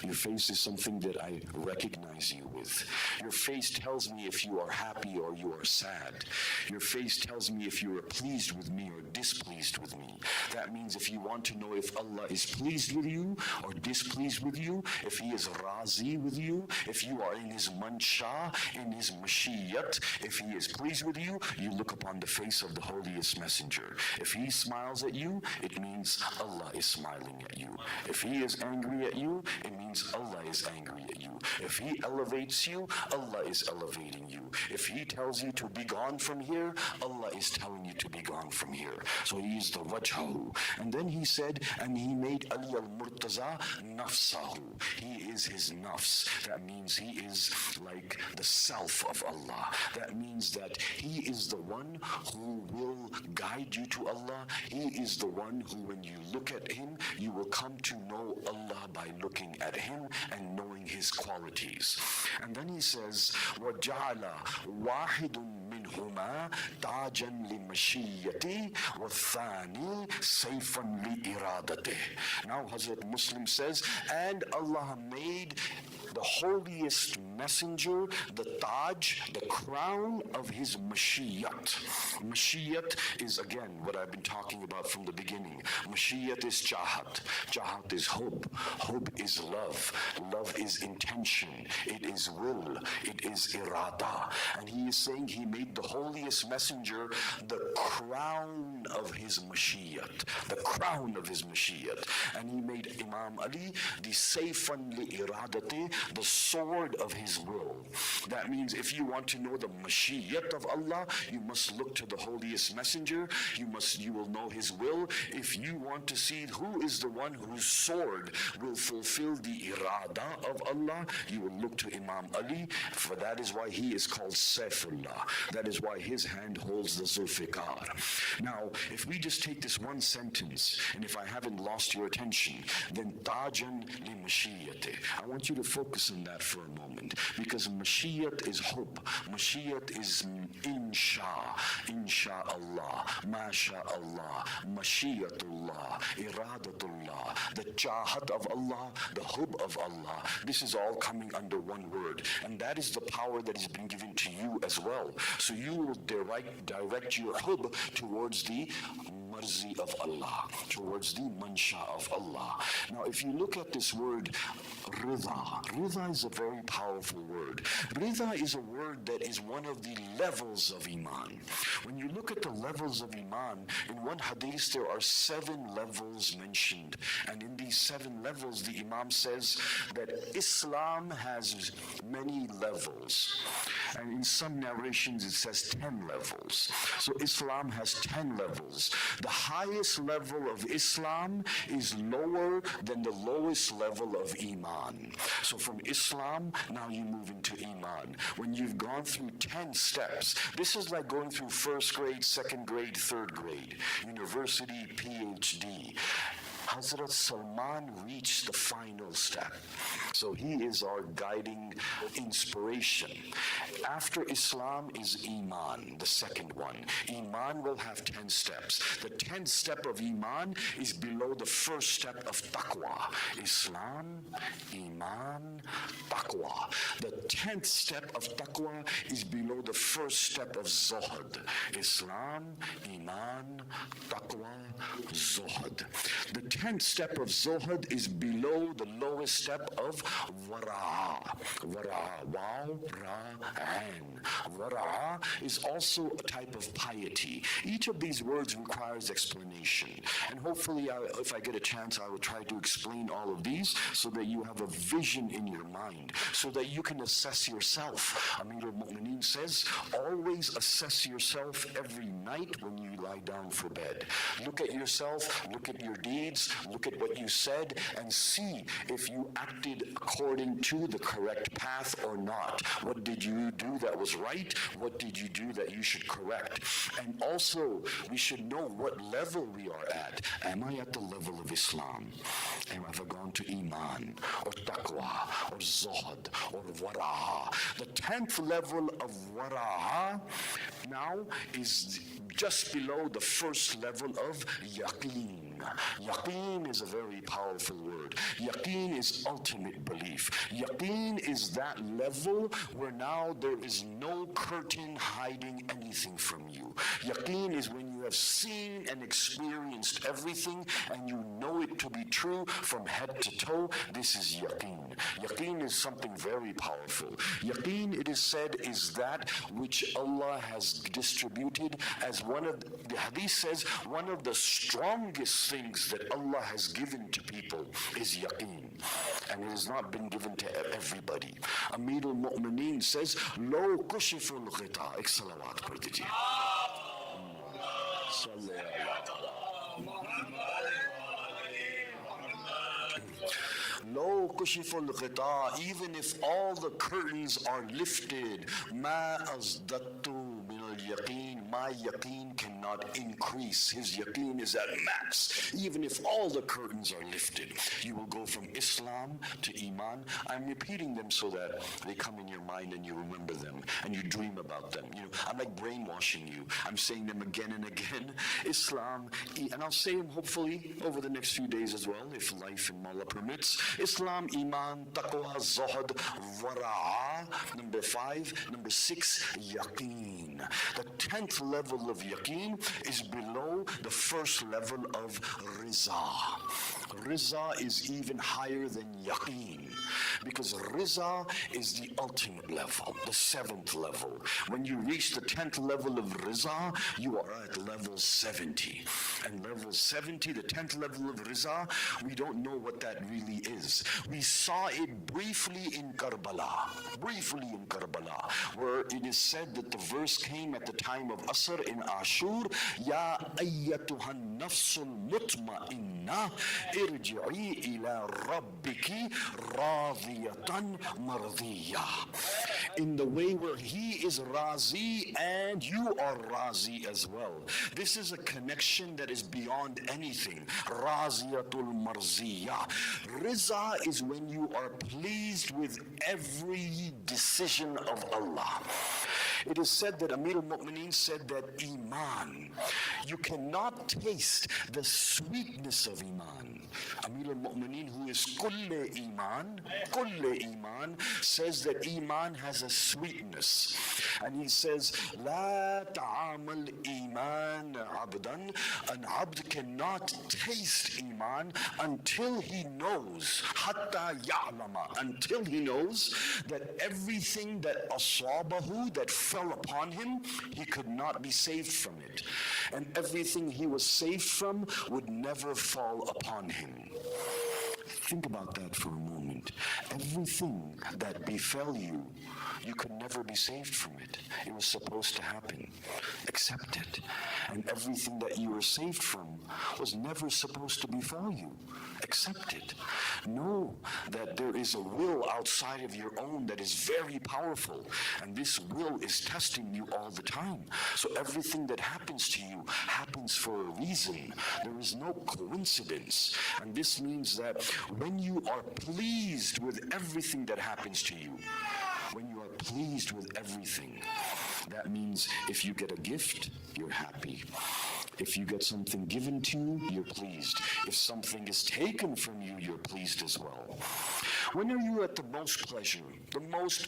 Your face is something that I recognize you with. Your face tells me if you are happy or you are sad. Your face tells me if you are pleased with me or displeased with me. That means if you want to know if Allah is pleased with you or displeased with you, if He is razi with you, if you are in His mansha, in His mashiyat, if He is pleased with you, you look upon the face of the holiest messenger. If He smiles at you, it means Allah is smiling at you. If He is angry at you, it means means Allah is angry at you. If He elevates you, Allah is elevating you. If He tells you to be gone from here, Allah is telling you to be gone from here. So He is the wajhahu. And then He said, and He made Ali al-Murtaza nafsahu. He is His nafs. That means He is like the self of Allah. That means that He is the one who will guide you to Allah. He is the one who, when you look at Him, you will come to know Allah by looking at Him and knowing His qualities. And then He says, وَجَعَلَ وَاحِدٌ مِّنْهُمَا تَاجًا لِمَشِيَّتِي وَالثَّانِي سَيْفًا لِإِرَادَتِهِ. Now Hazrat Muslim says, and Allah made the holiest messenger, the taj, the crown of His Mashiyat. Mashiyat is again what I've been talking about from the beginning. Mashiyat is jahat. Jahat is hope. Hope is love. Love is intention. It is will. It is irada. And He is saying He made the holiest messenger the crown of His Mashiyat. The crown of His Mashiyat. And He made Imam Ali the sayfan li iradati, the sword of His will. That means if you want to know the Mashiyat of Allah, you must look to the holiest messenger. You will know His will. If you want to see who is the one whose sword will fulfill the irada of Allah, you will look to Imam Ali, for that is why he is called Saifullah. That is why his hand holds the Zulfiqar. Now, if we just take this one sentence, and if I haven't lost your attention, then Tajan li Mashiyate. I want you to focus on that for a moment, because Mashiyat is hope. Mashiyat is Insha'Allah, MashaAllah, Mashiyatullah, Iradatullah, the Chahat of Allah, the hub of Allah. This is all coming under one word, and that is the power that has been given to you as well. So you will direct your hub towards the marzi of Allah, towards the mansha of Allah. Now, if you look at this word Rida is a very powerful word. Rida is a word that is one of the levels of Iman. When you look at the levels of Iman, in one hadith there are 7 levels mentioned. And in these 7 levels, the Imam says that Islam has many levels. And in some narrations it says 10 levels. So Islam has 10 levels. The highest level of Islam is lower than the lowest level of Iman. So from Islam, now you move into Iman. When you've gone through 10 steps, this is like going through first grade, second grade, third grade, university, PhD. Hazrat Salman reached the final step. So he is our guiding inspiration. After Islam is Iman, the second one. Iman will have 10 steps. The 10th step of Iman is below the first step of Taqwa. Islam, Iman, Taqwa. The 10th step of Taqwa is below the first step of Zuhd. Islam, Iman, Taqwa, Zuhd. The 10th step of Zuhd is below the lowest step of Wara'a. Wara'a. Wow, Ra, An. Wara'a is also a type of piety. Each of these words requires explanation. And hopefully, if I get a chance, I will try to explain all of these so that you have a vision in your mind, so that you can assess yourself. Amir al-Mu'mineen says, always assess yourself every night when you lie down for bed. Look at yourself, look at your deeds, look at what you said, and see if you acted according to the correct path or not. What did you do that was right? What did you do that you should correct? And also, we should know what level we are at. Am I at the level of Islam? Have I gone to Iman, or Taqwa, or Zuhd, or Wara'a? The 10th level of Wara'a now is just below the first level of Yaqeen. Yaqeen is a very powerful word. Yaqeen is ultimate belief. Yaqeen is that level where now there is no curtain hiding anything from you. Yaqeen is when you have seen and experienced everything and you know it to be true from head to toe, this is yaqeen. Yaqeen is something very powerful. Yaqeen, it is said, is that which Allah has distributed as one of, the hadith says, one of the strongest things that Allah has given to people is yaqeen. And it has not been given to everybody. Amir al-Mu'mineen says, Lo kushiful ghita. Ek salawat par dijiye. Lo kushiful ghita. Even if all the curtains are lifted, ma azdattu min al-yaqeen. My yaqeen cannot increase. His yaqeen is at max. Even if all the curtains are lifted, you will go from Islam to Iman. I'm repeating them so that they come in your mind and you remember them and you dream about them. You know, I'm like brainwashing you. I'm saying them again and again. Islam, and I'll say them hopefully over the next few days as well, if life and Allah permits. Islam, Iman, Taqwa, Zuhud, Wara'a. Number 5. Number 6, Yaqeen. The 10th level of yaqeen is below the first level of riza. Riza is even higher than yaqeen because riza is the ultimate level, the 7th level. When you reach the 10th level of riza, you are at level 70. And level 70, the 10th level of riza, we don't know what that really is. We saw it briefly in Karbala, where it is said that the verse came at the time of Asr in Ashur, Ya ayyatuhan nafsul mutma'inna irji'i ila rabbiki radiyatan mardiyah. In the way where he is razi and you are razi as well. This is a connection that is beyond anything. Raziyatul marziyah. Riza is when you are pleased with every decision of Allah. It is said that Amir al-Mu'mineen said that Iman, you cannot taste the sweetness of Iman. Amir al-Mu'mineen, who is kulle Iman, says that Iman has a sweetness. And he says, La ta'amal Iman abdan. An abd cannot taste Iman until he knows, hatta ya'lama, until he knows that everything that asabahu, that fell upon him, he could not be saved from it. And everything he was saved from would never fall upon him. Think about that for a moment. Everything that befell you, you could never be saved from it. It was supposed to happen. Accept it. And everything that you were saved from was never supposed to befall you. Accept it. Know that there is a will outside of your own that is very powerful. And this will is testing you all the time. So everything that happens to you happens for a reason. There is no coincidence. And this means that when you are pleased with everything that happens to you, when you are pleased with everything, that means if you get a gift, you're happy. If you get something given to you, you're pleased. If something is taken from you, you're pleased as well. When are you at the most pleasure, the most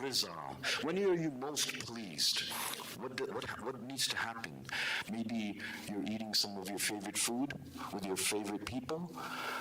riza? When are you most pleased? What needs to happen? Maybe you're eating some of your favorite food with your favorite people.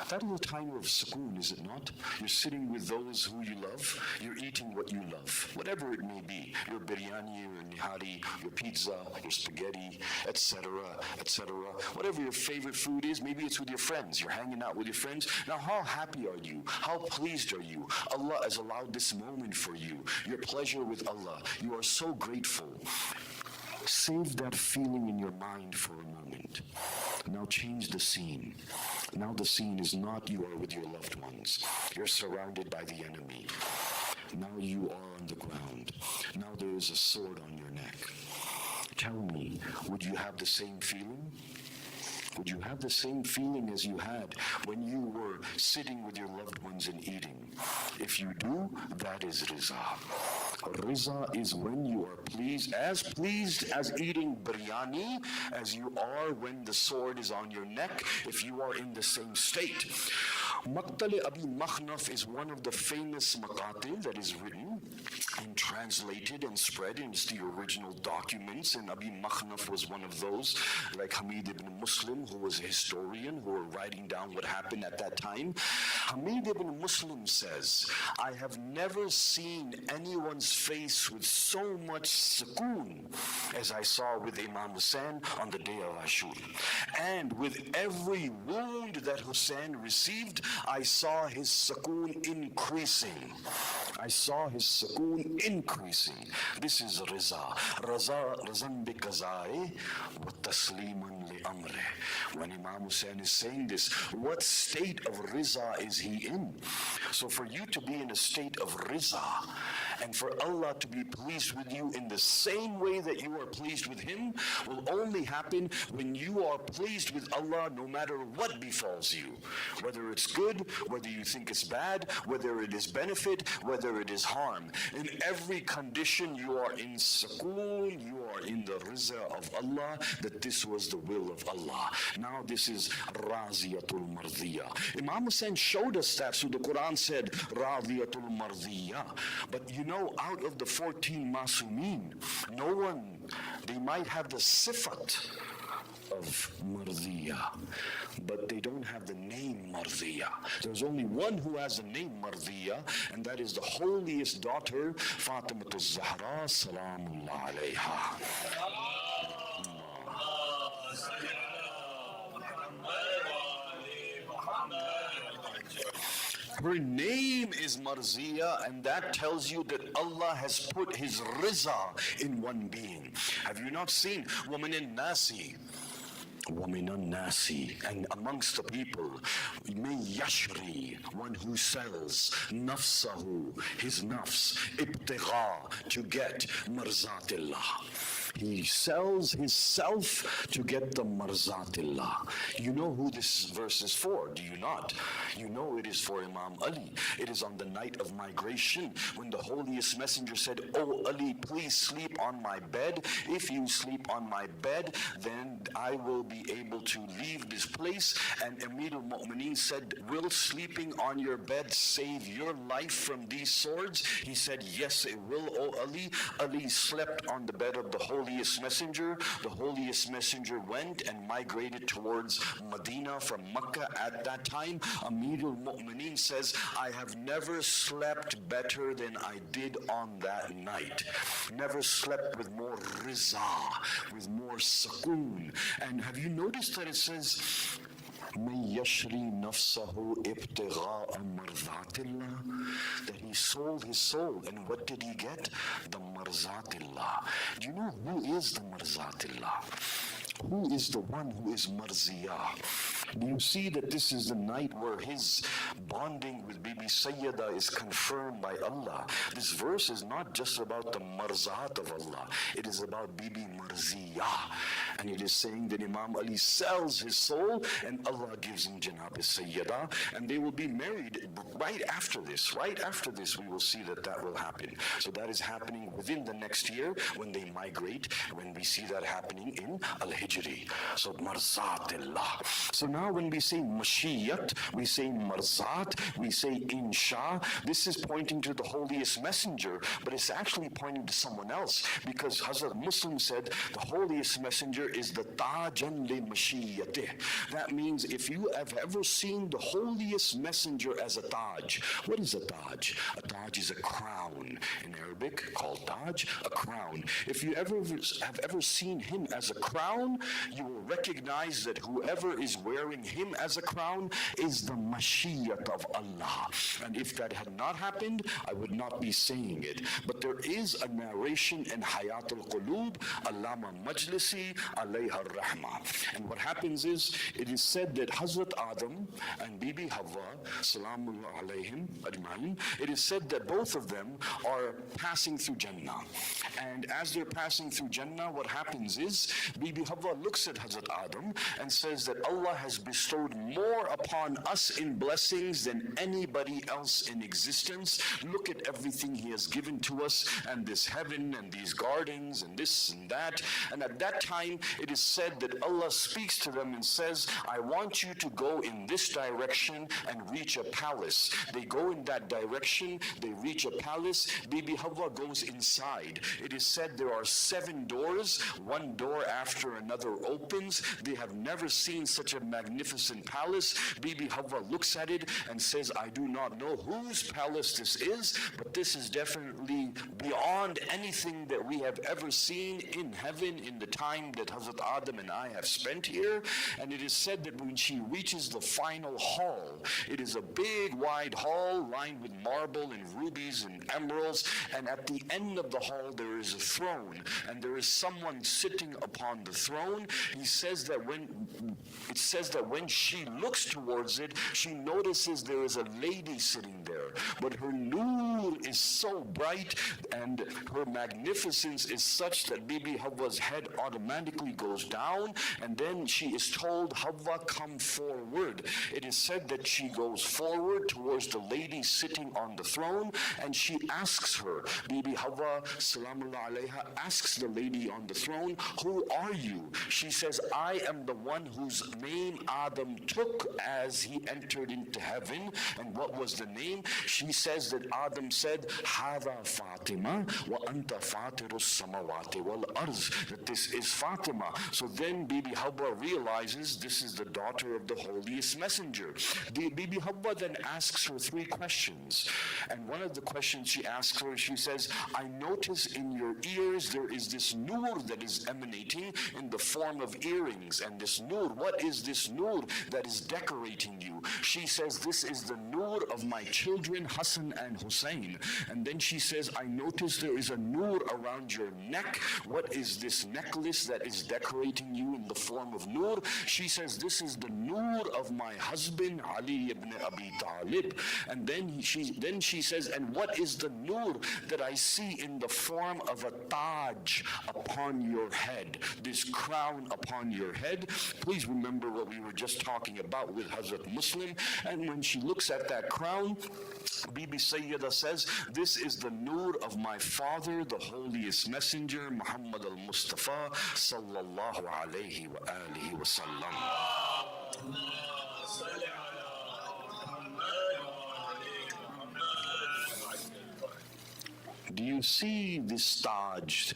That is a time of sukoon, is it not? You're sitting with those who you love. You're eating what you love, whatever it may be. Your biryani, your nihari, your pizza, your spaghetti, etc., etc. Whatever your favorite food is, maybe it's with your friends. You're hanging out with your friends. Now, how happy are you? How pleased are you? Allah has allowed this moment for you. Your pleasure with Allah. You are so grateful. Save that feeling in your mind for a moment. Now change the scene. Now the scene is not you are with your loved ones. You're surrounded by the enemy. Now you are on the ground. Now there is a sword on your neck. Tell me, would you have the same feeling? Would you have the same feeling as you had when you were sitting with your loved ones and eating? If you do, that is riza. Riza is when you are pleased as eating biryani as you are when the sword is on your neck, if you are in the same state. Maqtal Abi Makhnaf is one of the famous maqatil that is written and translated and spread, and it's the original documents, and Abi Makhnaf was one of those, like Hamid ibn Muslim, who was a historian, who were writing down what happened at that time. Hamid ibn Muslim says, I have never seen anyone's face with so much sukoon as I saw with Imam Hussein on the day of Ashur. And with every wound that Hussein received, I saw his sukoon increasing. I saw his sukoon increasing. This is Riza. Razan bi qazai wa tasliman li amrih. When Imam Hussein is saying this, what state of Riza is he in? So for you to be in a state of Riza, and for Allah to be pleased with you in the same way that you are pleased with Him, will only happen when you are pleased with Allah no matter what befalls you. Whether it's good, whether you think it's bad, whether it is benefit, whether it is harm. In every condition you are in sukoon, you are in the riza of Allah, that this was the will of Allah. Now this is Raziyatul Mardiya. Imam Hussein showed us that, so the Quran said Raziyatul Mardiya. But you know, out of the 14 Masumeen, no one, they might have the sifat of Mardiya, but they don't have the name Mardiya. There's only one who has the name Mardiya, and that is the holiest daughter, Fatimah al-Zahra, Salamullah alayha. Her name is Marziya, and that tells you that Allah has put His Riza in one being. Have you not seen woman in Nasi? وَمِنَ النَّاسِ, and amongst the people, مَن يَشْرِي, one who sells nafsahu, his nafs, ibtigha, to get marzatillah. He sells his self to get the marzatillah. You know who this verse is for, do you not? You know it is for Imam Ali. It is on the night of migration when the holiest messenger said, "Oh Ali, please sleep on my bed. If you sleep on my bed, then I will be able to leave this place." And Amir al-Mu'mineen said, "Will sleeping on your bed save your life from these swords?" He said, "Yes, it will, O Ali." Ali slept on the bed of the holiest messenger. The holiest messenger went and migrated towards Medina from Mecca at that time. Amir al-Mu'mineen says, "I have never slept better than I did on that night. Never slept with more riza, with more sukoon." And have you noticed that it says, مَن يَشْرِي نَفْسَهُ ابْتِغَاءَ مَرْضَاتِ اللَّهِ, that he sold his soul, and what did he get? The marzatillah. Do you know who is the marzatillah? Who is the one who is Marziyah? Do you see that this is the night where his bonding with Bibi Sayyida is confirmed by Allah? This verse is not just about the Marzat of Allah. It is about Bibi Marziyah. And it is saying that Imam Ali sells his soul and Allah gives him Janab Sayyida, and they will be married right after this. Right after this we will see that that will happen. So that is happening within the next year when they migrate, when we see that happening in Al-Hijri. So Marzatillah. So now when we say Mashiyat, we say Marzat, we say Insha, this is pointing to the holiest messenger, but it's actually pointing to someone else, because Hazrat Muslim said the holiest messenger is the Tajan li Mashiyatih. That means if you have ever seen the holiest messenger as a Taj, what is a Taj? A Taj is a crown. In Arabic, called Taj, a crown. If you have ever seen him as a crown, you will recognize that whoever is wearing him as a crown is the Mashiyat of Allah. And if that had not happened, I would not be saying it. But there is a narration in Hayat al-Qulub, Allama Majlisi, alayha rahma. And what happens is, it is said that Hazrat Adam and Bibi Hawa, salamullah alayhim ajma'in, it is said that both of them are passing through Jannah. And as they're passing through Jannah, what happens is, Bibi Hawa Havwa looks at Hazrat Adam and says that Allah has bestowed more upon us in blessings than anybody else in existence. Look at everything He has given to us, and this heaven and these gardens and this and that. And at that time, it is said that Allah speaks to them and says, I want you to go in this direction and reach a palace. They go in that direction, they reach a palace. Bibi Havwa goes inside. It is said there are 7 doors, one door after another opens. They have never seen such a magnificent palace. Bibi Havwa looks at it and says, I do not know whose palace this is, but this is definitely beyond anything that we have ever seen in heaven in the time that Hazrat Adam and I have spent here. And it is said that when she reaches the final hall, it is a big wide hall lined with marble and rubies and emeralds, and at the end of the hall there is a throne, and there is someone sitting upon the throne. It says that when she looks towards it, she notices there is a lady sitting there, but her nur is so bright and her magnificence is such that Bibi Havwa's head automatically goes down, and then she is told, Havwa, come forward. It is said that she goes forward towards the lady sitting on the throne, and she asks her, Bibi Havwa, salamullah alayha, asks the lady on the throne, who are you? She says, I am the one whose name Adam took as he entered into heaven. And what was the name? She says that Adam said, Hada Fatima wa anta fatirus samawati wal arz, that this is Fatima. So then Bibi Havwa realizes this is the daughter of the holiest messenger. The Bibi Havwa then asks her 3 questions. And one of the questions she asks her, she says, I notice in your ears there is this nur that is emanating in the form of earrings. And this nur, what is this nur that is decorating you? She says, this is the nur of my children Hassan and Hussein. And then she says, I notice there is a nur around your neck. What is this necklace that is decorating you in the form of nur? She says, this is the nur of my husband Ali ibn Abi Talib. And then she says, and what is the nur that I see in the form of a taj upon your head, this crown upon your head? Please remember what we were just talking about with Hazrat Muslim. And when she looks at that crown, Bibi Sayyida says, this is the nur of my father, the holiest messenger, Muhammad al-Mustafa, sallallahu alayhi wa alihi wa sallam. Do you see this taj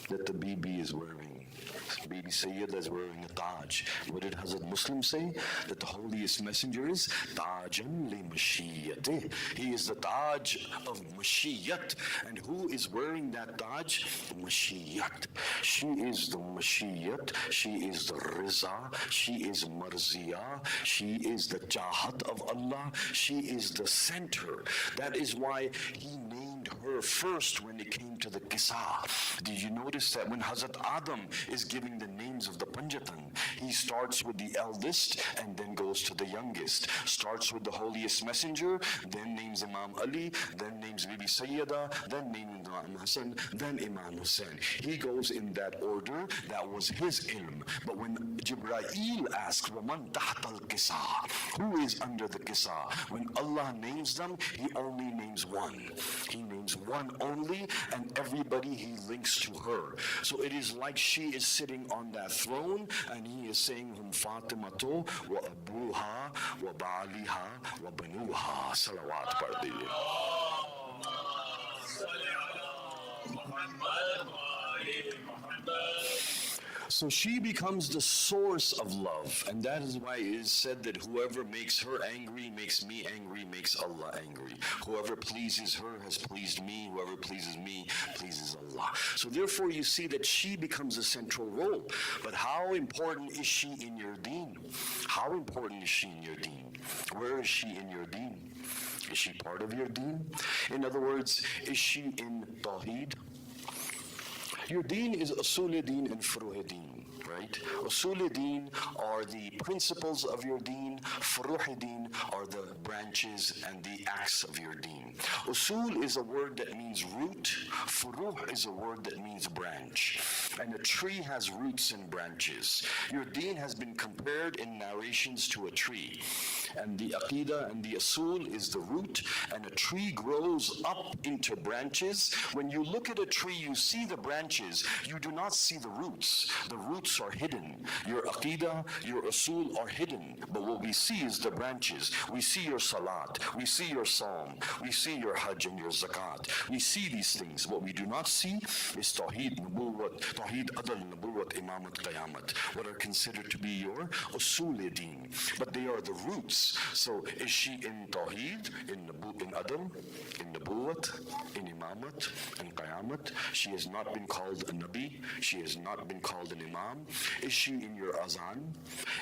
that the Bibi is wearing? Bibi Sayyida is wearing a taj. What did Hazrat Muslim say? That the holiest messenger is Tajan li Mashiyyati. He is the Taj of Mashiyyat. And who is wearing that Taj? Mashiyyat. She is the Mashiyyat. She is the Riza. She is Marziya. She is the Chahat of Allah. She is the center. That is why He named her first when it came to the Qisa. Did you notice that when Hazrat Adam is giving the names of the Panjatan, he starts with the eldest and then goes to the youngest. Starts with the holiest messenger, then names Imam Ali, then names Bibi Sayyida, then names Imam Hassan, then Imam Hussein. He goes in that order. That was his ilm. But when Jibreel asks, وَمَنْ تَحْتَ الْقِسَى, who is under the Qisa? When Allah names them, He only names one. He names one only, and everybody He links to her. So it is like she is sitting on that throne, and He is saying, Hum Fatimatu wa abuha wa ba'aliha wa banuha. Salawat pardiye. So she becomes the source of love, and that is why it is said that whoever makes her angry makes me angry, makes Allah angry. Whoever pleases her has pleased me, whoever pleases me pleases Allah. So therefore you see that she becomes a central role. But how important is she in your deen? How important is she in your deen? Where is she in your deen? Is she part of your deen? In other words, is she in Tawheed? Your deen is Usul deen and Furuh deen, right? Usul-e-Din are the principles of your deen. Furuh-e-Din are the branches and the acts of your deen. Usul is a word that means root. Furuh is a word that means branch. And a tree has roots and branches. Your deen has been compared in narrations to a tree. And the aqidah and the usul is the root, and a tree grows up into branches. When you look at a tree, you see the branches, you do not see the roots. The roots are hidden. Your aqidah, your usul are hidden. But what we see is the branches. We see your salat, we see your psalm, we see your hajj and your zakat. We see these things. What we do not see is tawheed, nubuwwat, tawheed adal, nubuwwat, imamat, qayamat, what are considered to be your usul-e-Din. But they are the roots. So is she in tawheed, in adal, in nubuwwat, in imamat, in qayamat? She has not been called a nabi. She has not been called an imam. Is she in your azan?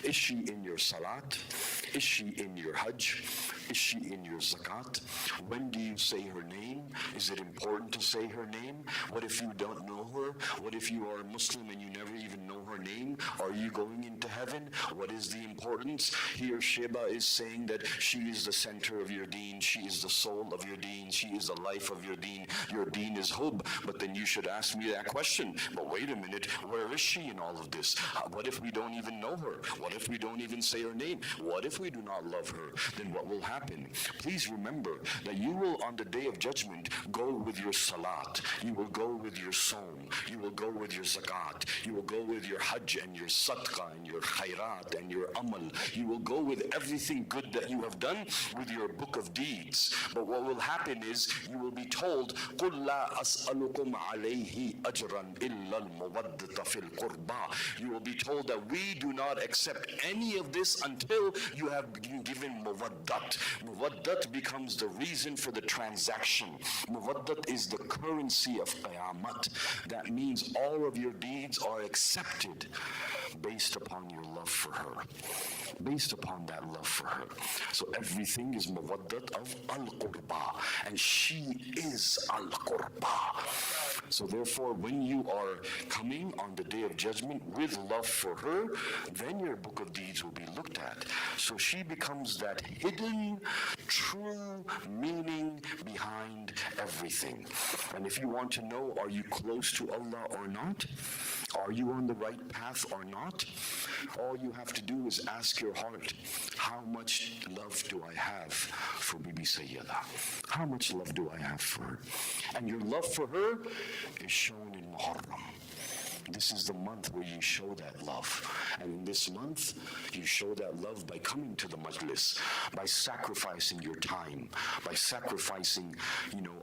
Is she in your salat? Is she in your hajj? Is she in your zakat? When do you say her name? Is it important to say her name? What if you don't know her? What if you are a Muslim and you never even know her name? Are you going into heaven? What is the importance? Here Sheeba is saying that she is the center of your deen, she is the soul of your deen, she is the life of your deen is hub. But then you should ask me that question. But wait a minute, where is she in all of this? What if we don't even know her? What if we don't even say her name? What if we do not love her? Then what will happen? Please remember that you will on the day of judgment go with your salat, you will go with your psalm, you will go with your zakat, you will go with your hajj and your sadaqah and your khairat and your amal. You will go with everything good that you have done with your book of deeds. But what will happen is you will be told, قُلْ لَا أَسْأَلُكُمْ عَلَيْهِ أَجْرًا إِلَّا الْمَوَدَّةَ فِي الْقُرْبَى. You will be told that we do not accept any of this until you have been given muwaddat. Muwaddat becomes the reason for the transaction. Muwaddat is the currency of qayamat. That means all of your deeds are accepted based upon your love for her. Based upon that love for her. So everything is muwaddat of al-qurba. And she is al-qurba. So therefore, when you are coming on the day of judgment with love for her, then your book of deeds will be looked at. So she becomes that hidden, true meaning behind everything. And if you want to know, are you close to Allah or not? Are you on the right path or not? All you have to do is ask your heart, how much love do I have for Bibi Sayyida? How much love do I have for her? And your love for her is shown in Muharram. This is the month where you show that love. And in this month, you show that love by coming to the Majlis, by sacrificing your time, by sacrificing,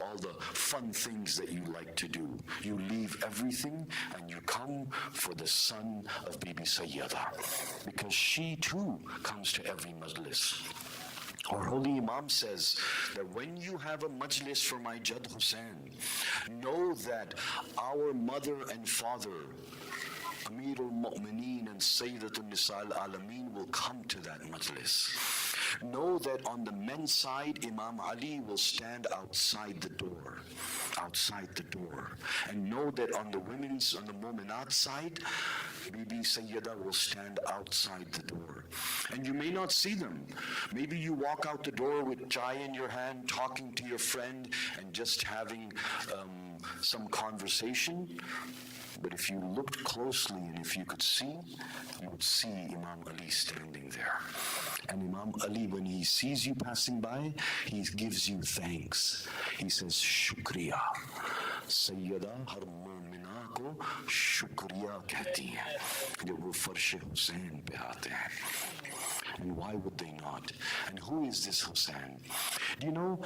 all the fun things that you like to do. You leave everything and you come for the son of Bibi Sayyida. Because she too comes to every Majlis. Our holy Imam says that when you have a majlis for my Jad Hussain, know that our mother and father, Amirul Mu'mineen and Sayyidatul Nisa al-Alameen, will come to that majlis. Know that on the men's side, Imam Ali will stand outside the door. And know that on the Mu'minat side, Bibi Sayyida will stand outside the door. And you may not see them. Maybe you walk out the door with chai in your hand, talking to your friend, and just having some conversation. But if you looked closely and if you could see, you would see Imam Ali standing there. And Imam Ali, when he sees you passing by, he gives you thanks. He says, Shukriya. Sayyida har mu'mina ko Shukriya kehti hai. Jab wo farsh Hussain pe aate hain. And why would they not? And who is this Hussain? Do you know,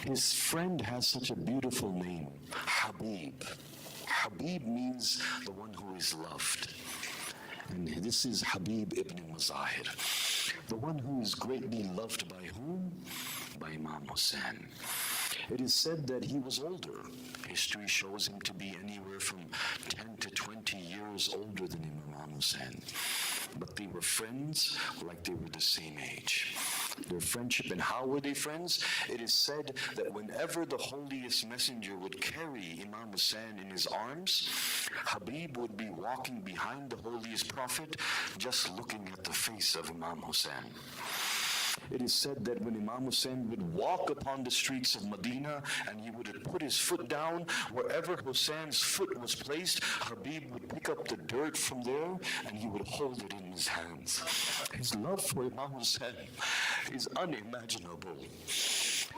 his friend has such a beautiful name, Habib. Habib means the one who is loved. And this is Habib ibn Mazahir, the one who is greatly loved by whom? By Imam Hussain. It is said that he was older. History shows him to be anywhere from 10 to 20 years older than Imam Hussain. but they were friends like they were the same age. Their friendship, and how were they friends? It is said that whenever the holiest messenger would carry Imam Hussein in his arms, Habib would be walking behind the holiest prophet, just looking at the face of Imam Hussein. It is said that when Imam Hussein would walk upon the streets of Medina and he would put his foot down, wherever Hussein's foot was placed, Habib would pick up the dirt from there and he would hold it in his hands. His love for Imam Hussein is unimaginable.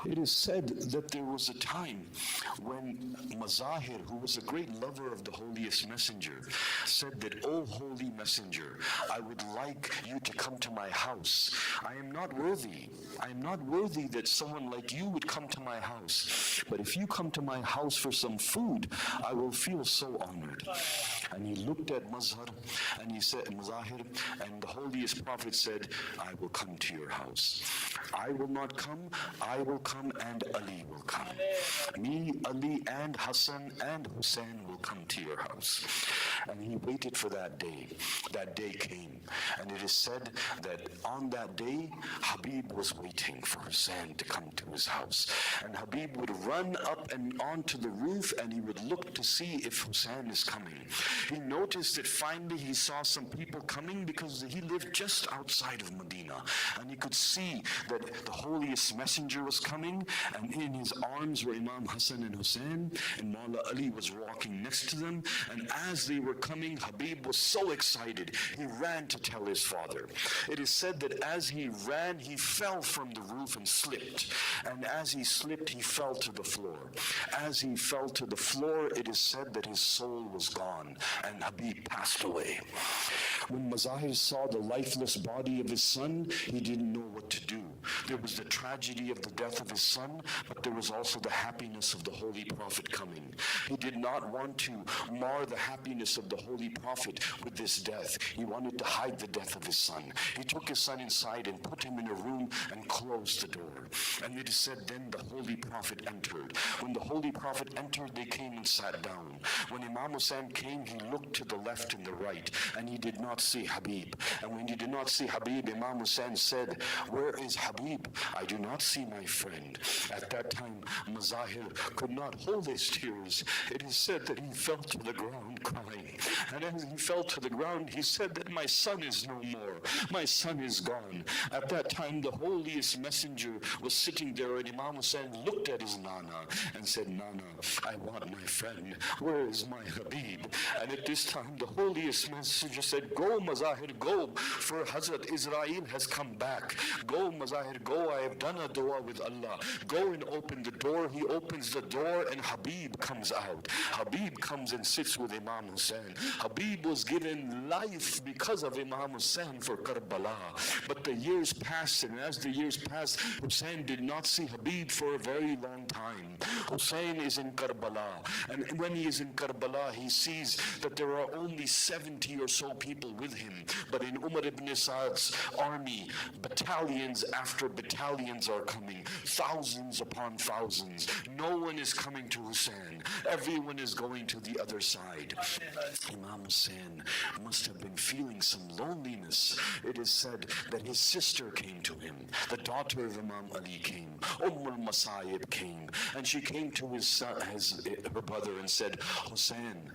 It is said that there was a time when Mazahir, who was a great lover of the holiest messenger, said that, "O holy messenger, I would like you to come to my house. I am not worthy. I am not worthy that someone like you would come to my house. But if you come to my house for some food, I will feel so honored." And he looked at Mazhar and he said, Mazahir, and the holiest prophet said, "I will come to your house. I will not come, I will come, and Ali will come. Me, Ali, and Hassan and Hussein will come to your house." And he waited for that day. That day came. And it is said that on that day, Habib was waiting for Hussein to come to his house. And Habib would run up and onto the roof and he would look to see if Hussein is coming. He noticed that finally he saw some people coming because he lived just outside of Medina. And he could see that the holiest messenger was coming, and in his arms were Imam Hassan and Hussein, and Mawla Ali was walking next to them. And as they were coming, Habib was so excited, he ran to tell his father. It is said that as he ran, he fell from the roof and slipped. And as he slipped, he fell to the floor. As he fell to the floor, it is said that his soul was gone, and Habib passed away. When Mazahir saw the lifeless body of his son, he didn't know what to do. There was the tragedy of the death of his son, but there was also the happiness of the Holy Prophet coming. He did not want to mar the happiness of the Holy Prophet with this death. He wanted to hide the death of his son. He took his son inside and put him in a room and closed the door. And it is said then the Holy Prophet entered. When the Holy Prophet entered, they came and sat down. When Imam Hussein came, he looked to the left and the right, and he did not see Habib. And when he did not see Habib, Imam Hussein said, "Where is Habib? I do not see my friend." At that time, Mazahir could not hold his tears. It is said that he fell to the ground crying. And as he fell to the ground, he said that my son is no more. My son is gone. At that time, the holiest messenger was sitting there, and Imam Hussein looked at his Nana and said, "Nana, I want my friend. Where is my Habib?" And at this time, the holiest messenger said, "Go, Mazahir, go, for Hazrat Israel has come back. Go, Mazahir, go. I have done a dua with Allah. Go and open the door." He opens the door and Habib comes out. Habib comes and sits with Imam Hussein. Habib was given life because of Imam Hussein for Karbala. But the years passed, and as the years passed, Hussein did not see Habib for a very long time. Hussein is in Karbala, and when he is in Karbala, he sees that there are only 70 or so people with him. But in Umar ibn Sa'd's army, battalions after battalions are coming, thousands upon thousands. No one is coming to Hussein. Everyone is going to the other side. Imam Hussein must have been feeling some loneliness. It is said that his sister came to him. The daughter of Imam Ali came. Al-Masayib came. And she came to her brother and said, "Hussein,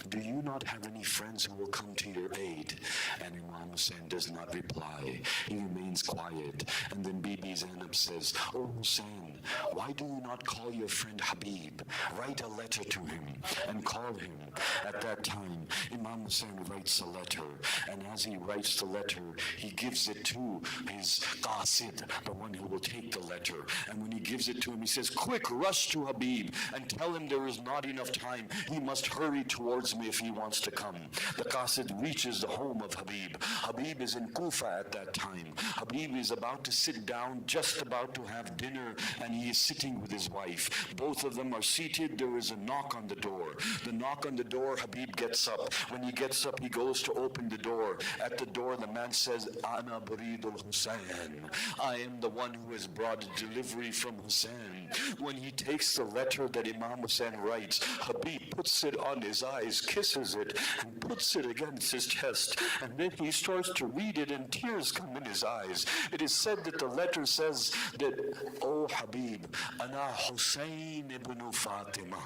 do you not have any friends who will come to your aid?" And Imam Hussein does not reply. He remains quiet. And then Bibi Zainab says, "Oh Hussein, why do you not call your friend Habib? Write a letter to him and call him." At that time, Imam Hussein writes a letter. And as he writes the letter, he gives it to his qasid, the one who will take the letter. And when he gives it to him, he says, "Quick, rush to Habib and tell him there is not enough time. He must hurry towards me if he wants to come." The qasid reaches the home of Habib. Habib is in Kufa at that time. Habib is about to sit down, just about to have dinner, and he is sitting with his wife. Both of them are seated. There is a knock on the door. The knock on the door, Habib gets up. When he gets up, he goes to open the door. At the door, the man says, "Ana Buridul Hussein. I am the one who has brought a delivery from Hussein." When he takes the letter that Imam Hussein writes, Habib puts it on his eyes, kisses it and puts it against his chest, and then he starts to read it and tears come in his eyes. It is said that the letter says that, "Oh Habib, ana Hussein ibn Fatima.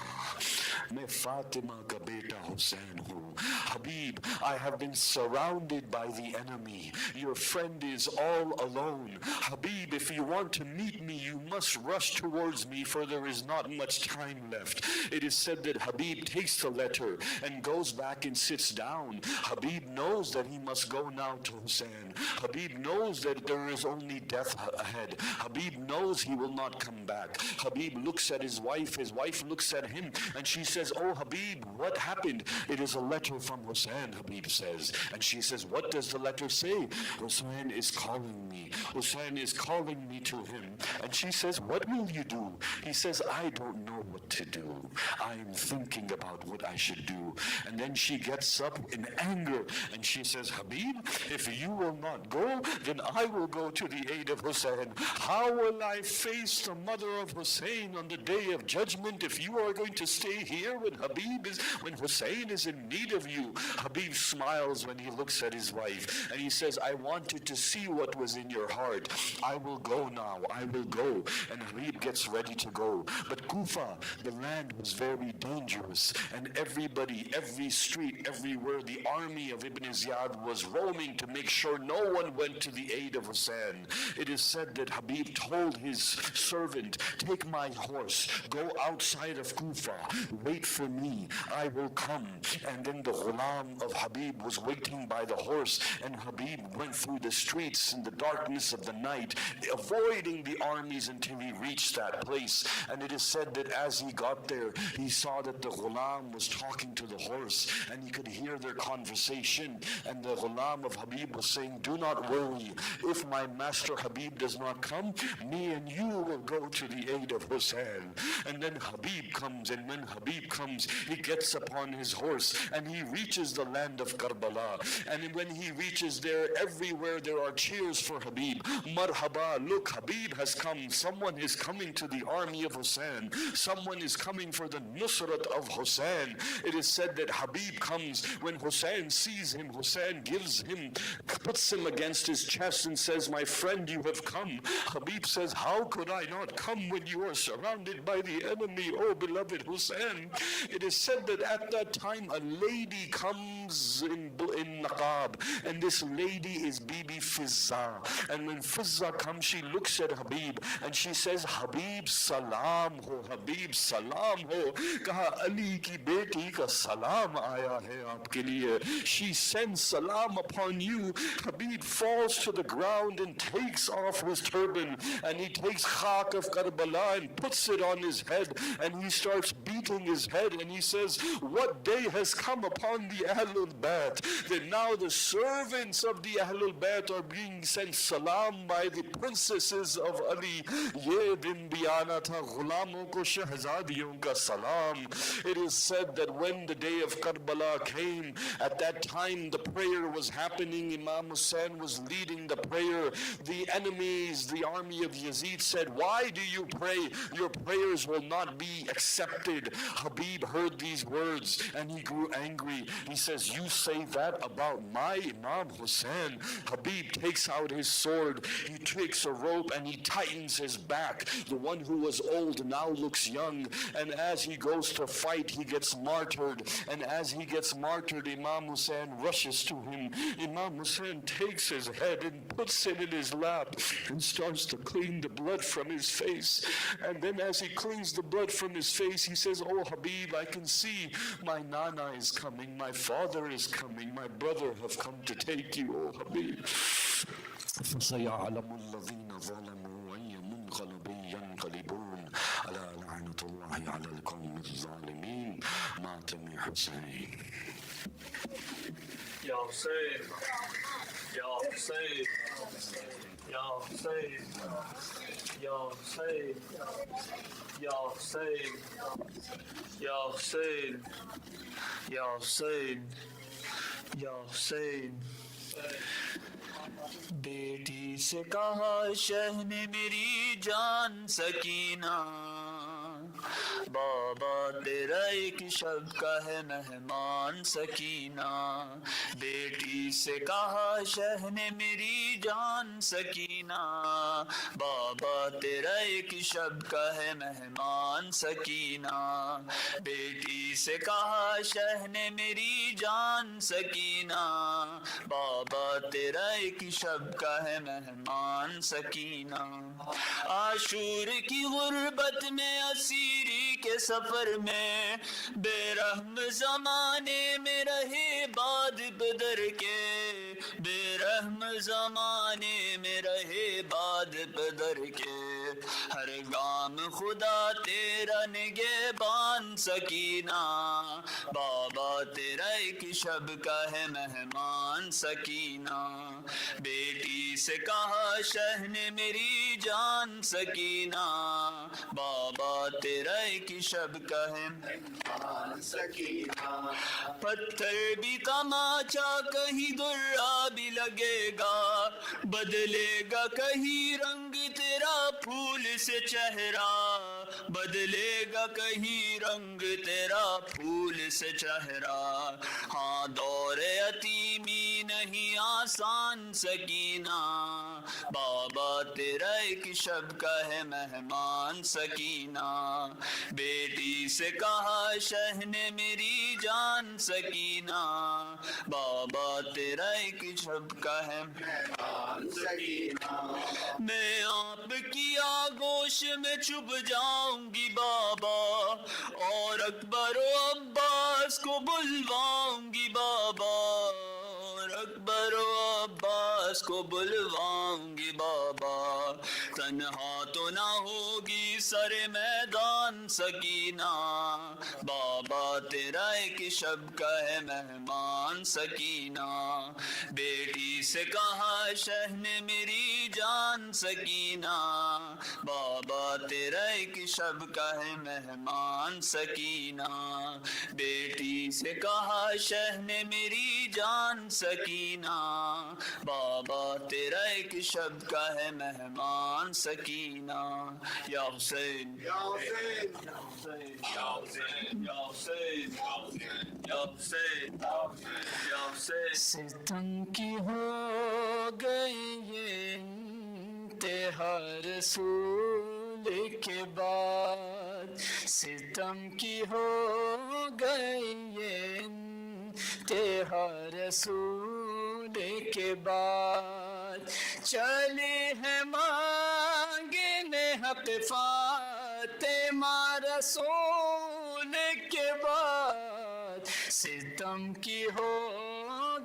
मैं फातिमा का बेटा हुसैन हूँ. Habib, I have been surrounded by the enemy. Your friend is all alone. Habib, if you want to meet me, you must rush towards me, for there is not much time left." It is said that Habib takes the letter and goes back and sits down. Habib knows that he must go now to Hussein. Habib knows that there is only death ahead. Habib knows he will not come back. Habib looks at his wife looks at him, and she says, "Oh Habib, what happened?" "It is a letter from Hussein," Habib says. And she says, "What does the letter say?" "Hussein is calling me. Hussein is calling me to him." And she says, "What will you do?" He says, "I don't know what to do. I am thinking about what I should do." And then she gets up in anger and she says, "Habib, if you will not go, then I will go to the aid of Hussein. How will I face the mother of Hussein on the day of judgment if you are going to stay here when Hussein is in need of you?" Habib smiles when he looks at his wife and he says, "I wanted to see what was in your heart. I will go now. I will go." And Habib gets ready to go. But Kufa, the land was very dangerous, and everybody, every street, everywhere, the army of Ibn Ziyad was roaming to make sure no one went to the aid of Hussein. It is said that Habib told his servant, "Take my horse, go outside of Kufa, wait for me, I will come." And then the ghulam of Habib was waiting by the horse, and Habib went through the streets in the darkness of the night, avoiding the armies until he reached that place. And it is said that as he got there, he saw that the ghulam was talking to the horse, and he could hear their conversation. And the ghulam of Habib was saying, "Do not worry. If my master Habib does not come, me and you will go to the aid of Hussein." And then Habib comes, and when Habib comes, he gets upon his horse and he reaches the land of Karbala. And when he reaches there, everywhere there are cheers for Habib. "Marhaba, look, Habib has come. Someone is coming to the army of Hussein. Someone is coming for the Nusrat of Hussein." It is said that Habib comes. When Hussein sees him, Hussein puts him against his chest and says, "My friend, you have come." Habib says, "How could I not come when you are surrounded by the enemy, oh beloved Hussein?" It is said that at that time a lady comes in Naqab, and this lady is Bibi Fizza. And when Fizza comes, she looks at Habib and she says, "Habib salam ho, Habib salam ho." Kaha, "Ali ki beti ka salam aaya hai aapke liye." She sends salam upon you. Habib falls to the ground and takes off his turban, and he takes khak of Karbala and puts it on his head, and he starts beating his head, and he says, "What day has come upon the Ahlul Bayt that now the servants of the Ahlul Bayt are being sent salam by the princesses of Ali. Ye din biyana tha ghulamon ko shahzadiyon ka salam." It is said that when the day of Karbala came, at that time the prayer was happening. Imam Hussein was leading the prayer. The enemies, the army of Yazid said, "Why do you pray? Your prayers will not be accepted." Habib heard these words and he grew angry. He says, "You say that about my Imam Hussein?" Habib takes out his sword. He takes a rope and he tightens his back. The one who was old now looks young. And as he goes to fight, he gets martyred. And as he gets martyred, Imam Hussein rushes to him. Imam Hussein takes his head and puts it in his lap and starts to clean the blood from his face. And then as he cleans the blood from his face, he says, "Oh Habib, I can see my Nana is coming, my father is coming, my brother have come to take you, oh Habib." فَسَيَعْلَمُ الَّذِينَ ظَلَمُوا أَيَّ مُنْقَلَبٍ يَنْقَلِبُونَ أَلَا لَعْنَةُ اللَّهِ عَلَى الْقَوْمِ الظَّالِمِينَ مَاتَمِ حُسَيْنٍ. Ya Hussein, Ya Hussein, Ya Hussein, Ya Hussein, Ya Hussein, Ya Hussein, Ya Hussein, Ya Hussein. बेटी से कहा शह ने मेरी जान सकीना, بابا تیرا ایک شب کا ہے مہمان سکینہ، بیٹی سے کہا شہ نے میری جان سکینہ، بابا تیرا ایک شب کا ہے مہمان سکینہ، بیٹی سے کہا شہ نے میری جان سکینہ، بابا تیرا ایک شب کا ہے مہمان سکینہ، عاشور کی غربت میں اسیری کے سفر میں، بے رحم زمانے میں رہے باد بدر کے، بے رحم زمانے میں رہے باد بدر کے، ہر گام خدا تیرا نگہبان سکینہ، بابا تیرا ایک شب کا ہے مہمان سکینہ، بیٹی سے کہا شہ نے میری جان سکینہ، بابا تیرا ایک شب کا ہے مہمان سکینہ، پتھر بھی تماچا کہیں درا بھی لگے گا، بدلے گا کہیں رنگ تیرا پھول سے چہرہ، بدلے گا کہیں رنگ تیرا پھول سے چہرہ، ہاں دور یتیمی نہیں آسان سکینہ، بابا تیرا ایک شب کا ہے مہمان سکینہ، بیٹی سے کہا شہ نے میری جان سکینہ، بابا تیرا ایک شب کا ہے مہمان سکینہ، میں آپ کی آغوش میں چھپ جاؤں گی بابا، اور اکبر و عباس کو بلواؤں گی بابا، اور اکبر و عباس کو بلواؤں گی بابا، تنہا تو نہ ہوگی سر میدان سکینہ، بابا تیرا ایک شب کا ہے مہمان سکینہ، بیٹی سے کہا شہ نے میری جان سکینہ، بابا تیرا ایک شب کا ہے مہمان سکینہ، بیٹی سے کہا شہ نے میری جان سکینہ، بابا تیرا ایک شب کا ہے مہمان سکینہ، یا حسین یا حسین یا حسین یا حسین یا حسین یا حسین یا حسین، ستم کی ہو گئی یہ انتہا رسول کے بعد، ستم کی ہو گئی یہ انتہا رسول کے بعد، چلے ہیں مانگنے حق فاطمہ رسول کے بعد، ستم کی ہو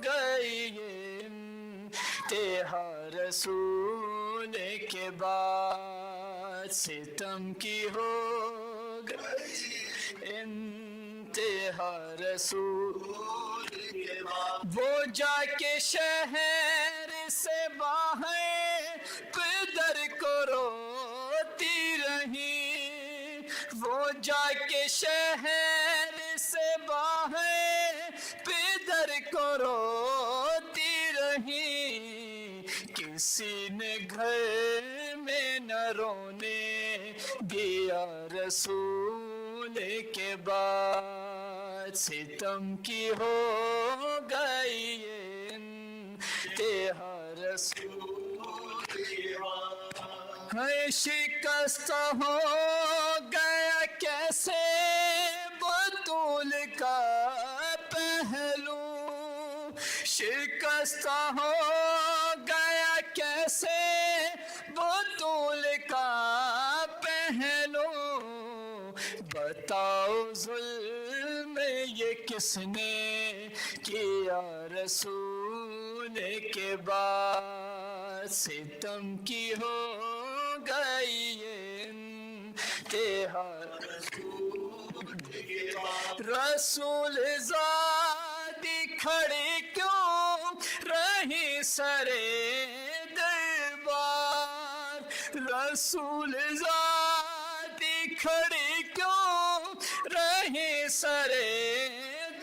گئی یہ انتہا رسول کے بعد، ستم کی ہو گئی انتہا رسول کے بعد، وہ جا کے شہر سے باہر پدر کو روتی رہی، وہ جا کے شہر سے باہر پدر کو روتی رہی، کسی نے گھر میں نہ رونے دیا رسول کے بعد، ستم کی ہو گئی یہ انتہا رسول کے بعد، ہے شکست ہو گیا کیسے بطول کا پہلو، شکست ہو گیا کیسے بطول کا پہلو، بتاؤ ظلم یہ کس نے کیا رسول کے بعد، ستم کی ہو گئی یہ انتہا رسول ذاتی کھڑی کیوں رہی سرے دربار، رسول ذاتی کھڑی کیوں رہی سرے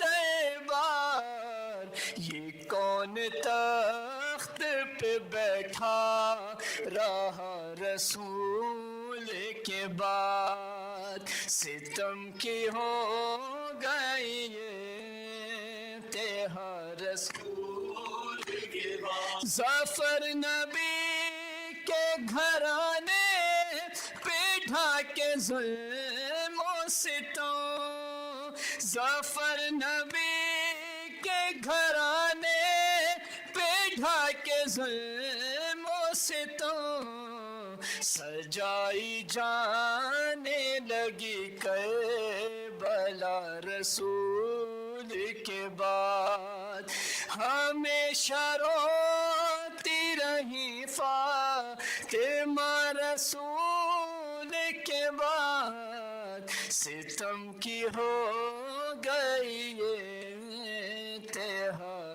دربار، یہ کون تخت پہ بیٹھا رہا رسول کے بعد، ستم کی ہو گئی یہ رسول کے بعد ظفر نبی کے گھرانے پہ ڈھاکے ظلم و ستم ظفر نبی کے گھرانے پہ ڈھاکے ظلم و ستم سجائی جانے لگی کربلا رسول کے بعد ہمیشہ روتی رہی فاطمہ رسول کے بعد ستم کی ہو گئی یہ تہا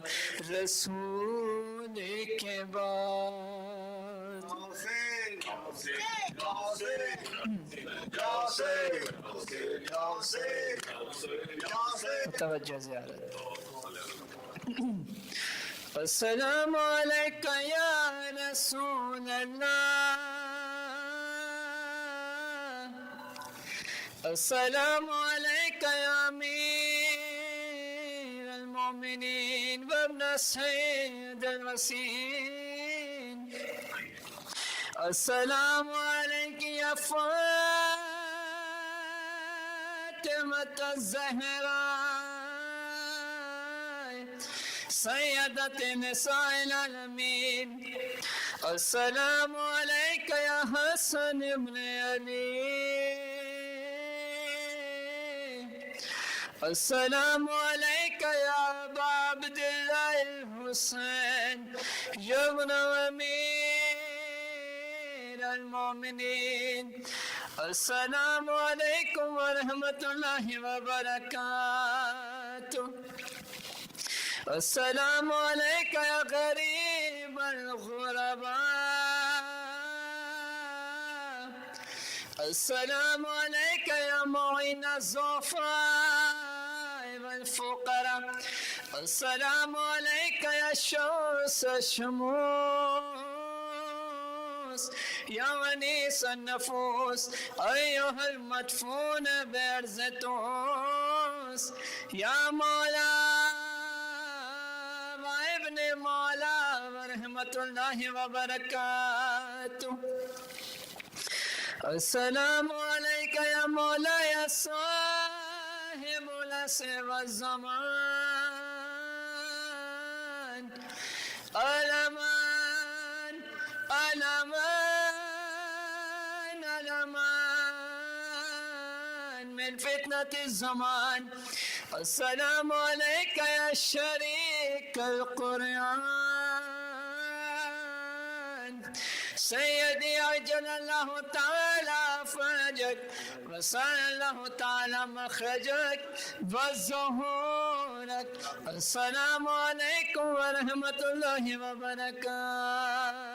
رسول کے بعد توجہ زیادہ السلام علیکہ یا رسول اللہ السلام علیکہ یا امیر المؤمنین وابن سید الوسین السلام علیکہ یا فاطمۃ الزہراء سیدۃ نساء العالمین السلام علیکہ یا حسن ابن علی السلام علیکہ یا ابا عبداللہ الحسین یا ابن امیر المؤمنین السلام علیکم ورحمۃ اللہ وبرکاتہ السلام علیکہ یا غریب الغرباء السلام علیکہ یا معین الضعفاء والفقراء السلام علیکہ یا شمس الشموس یا ونیس النفوس ایہا المدفون بعرض توس یا مولا ابن مولا ورحمۃ اللہ وبرکاتہ السلام علیکہ یا مولا یا صاحب العصر والزمان الامان الامان الامان من فتنة الزمان السلام علیکہ یا شریک القرآن سیدی عجل اللہ تعالی فرجک وسال اللہ تعالی مخرجک وظہورک السلام علیکم ورحمۃ اللہ وبرکاتہ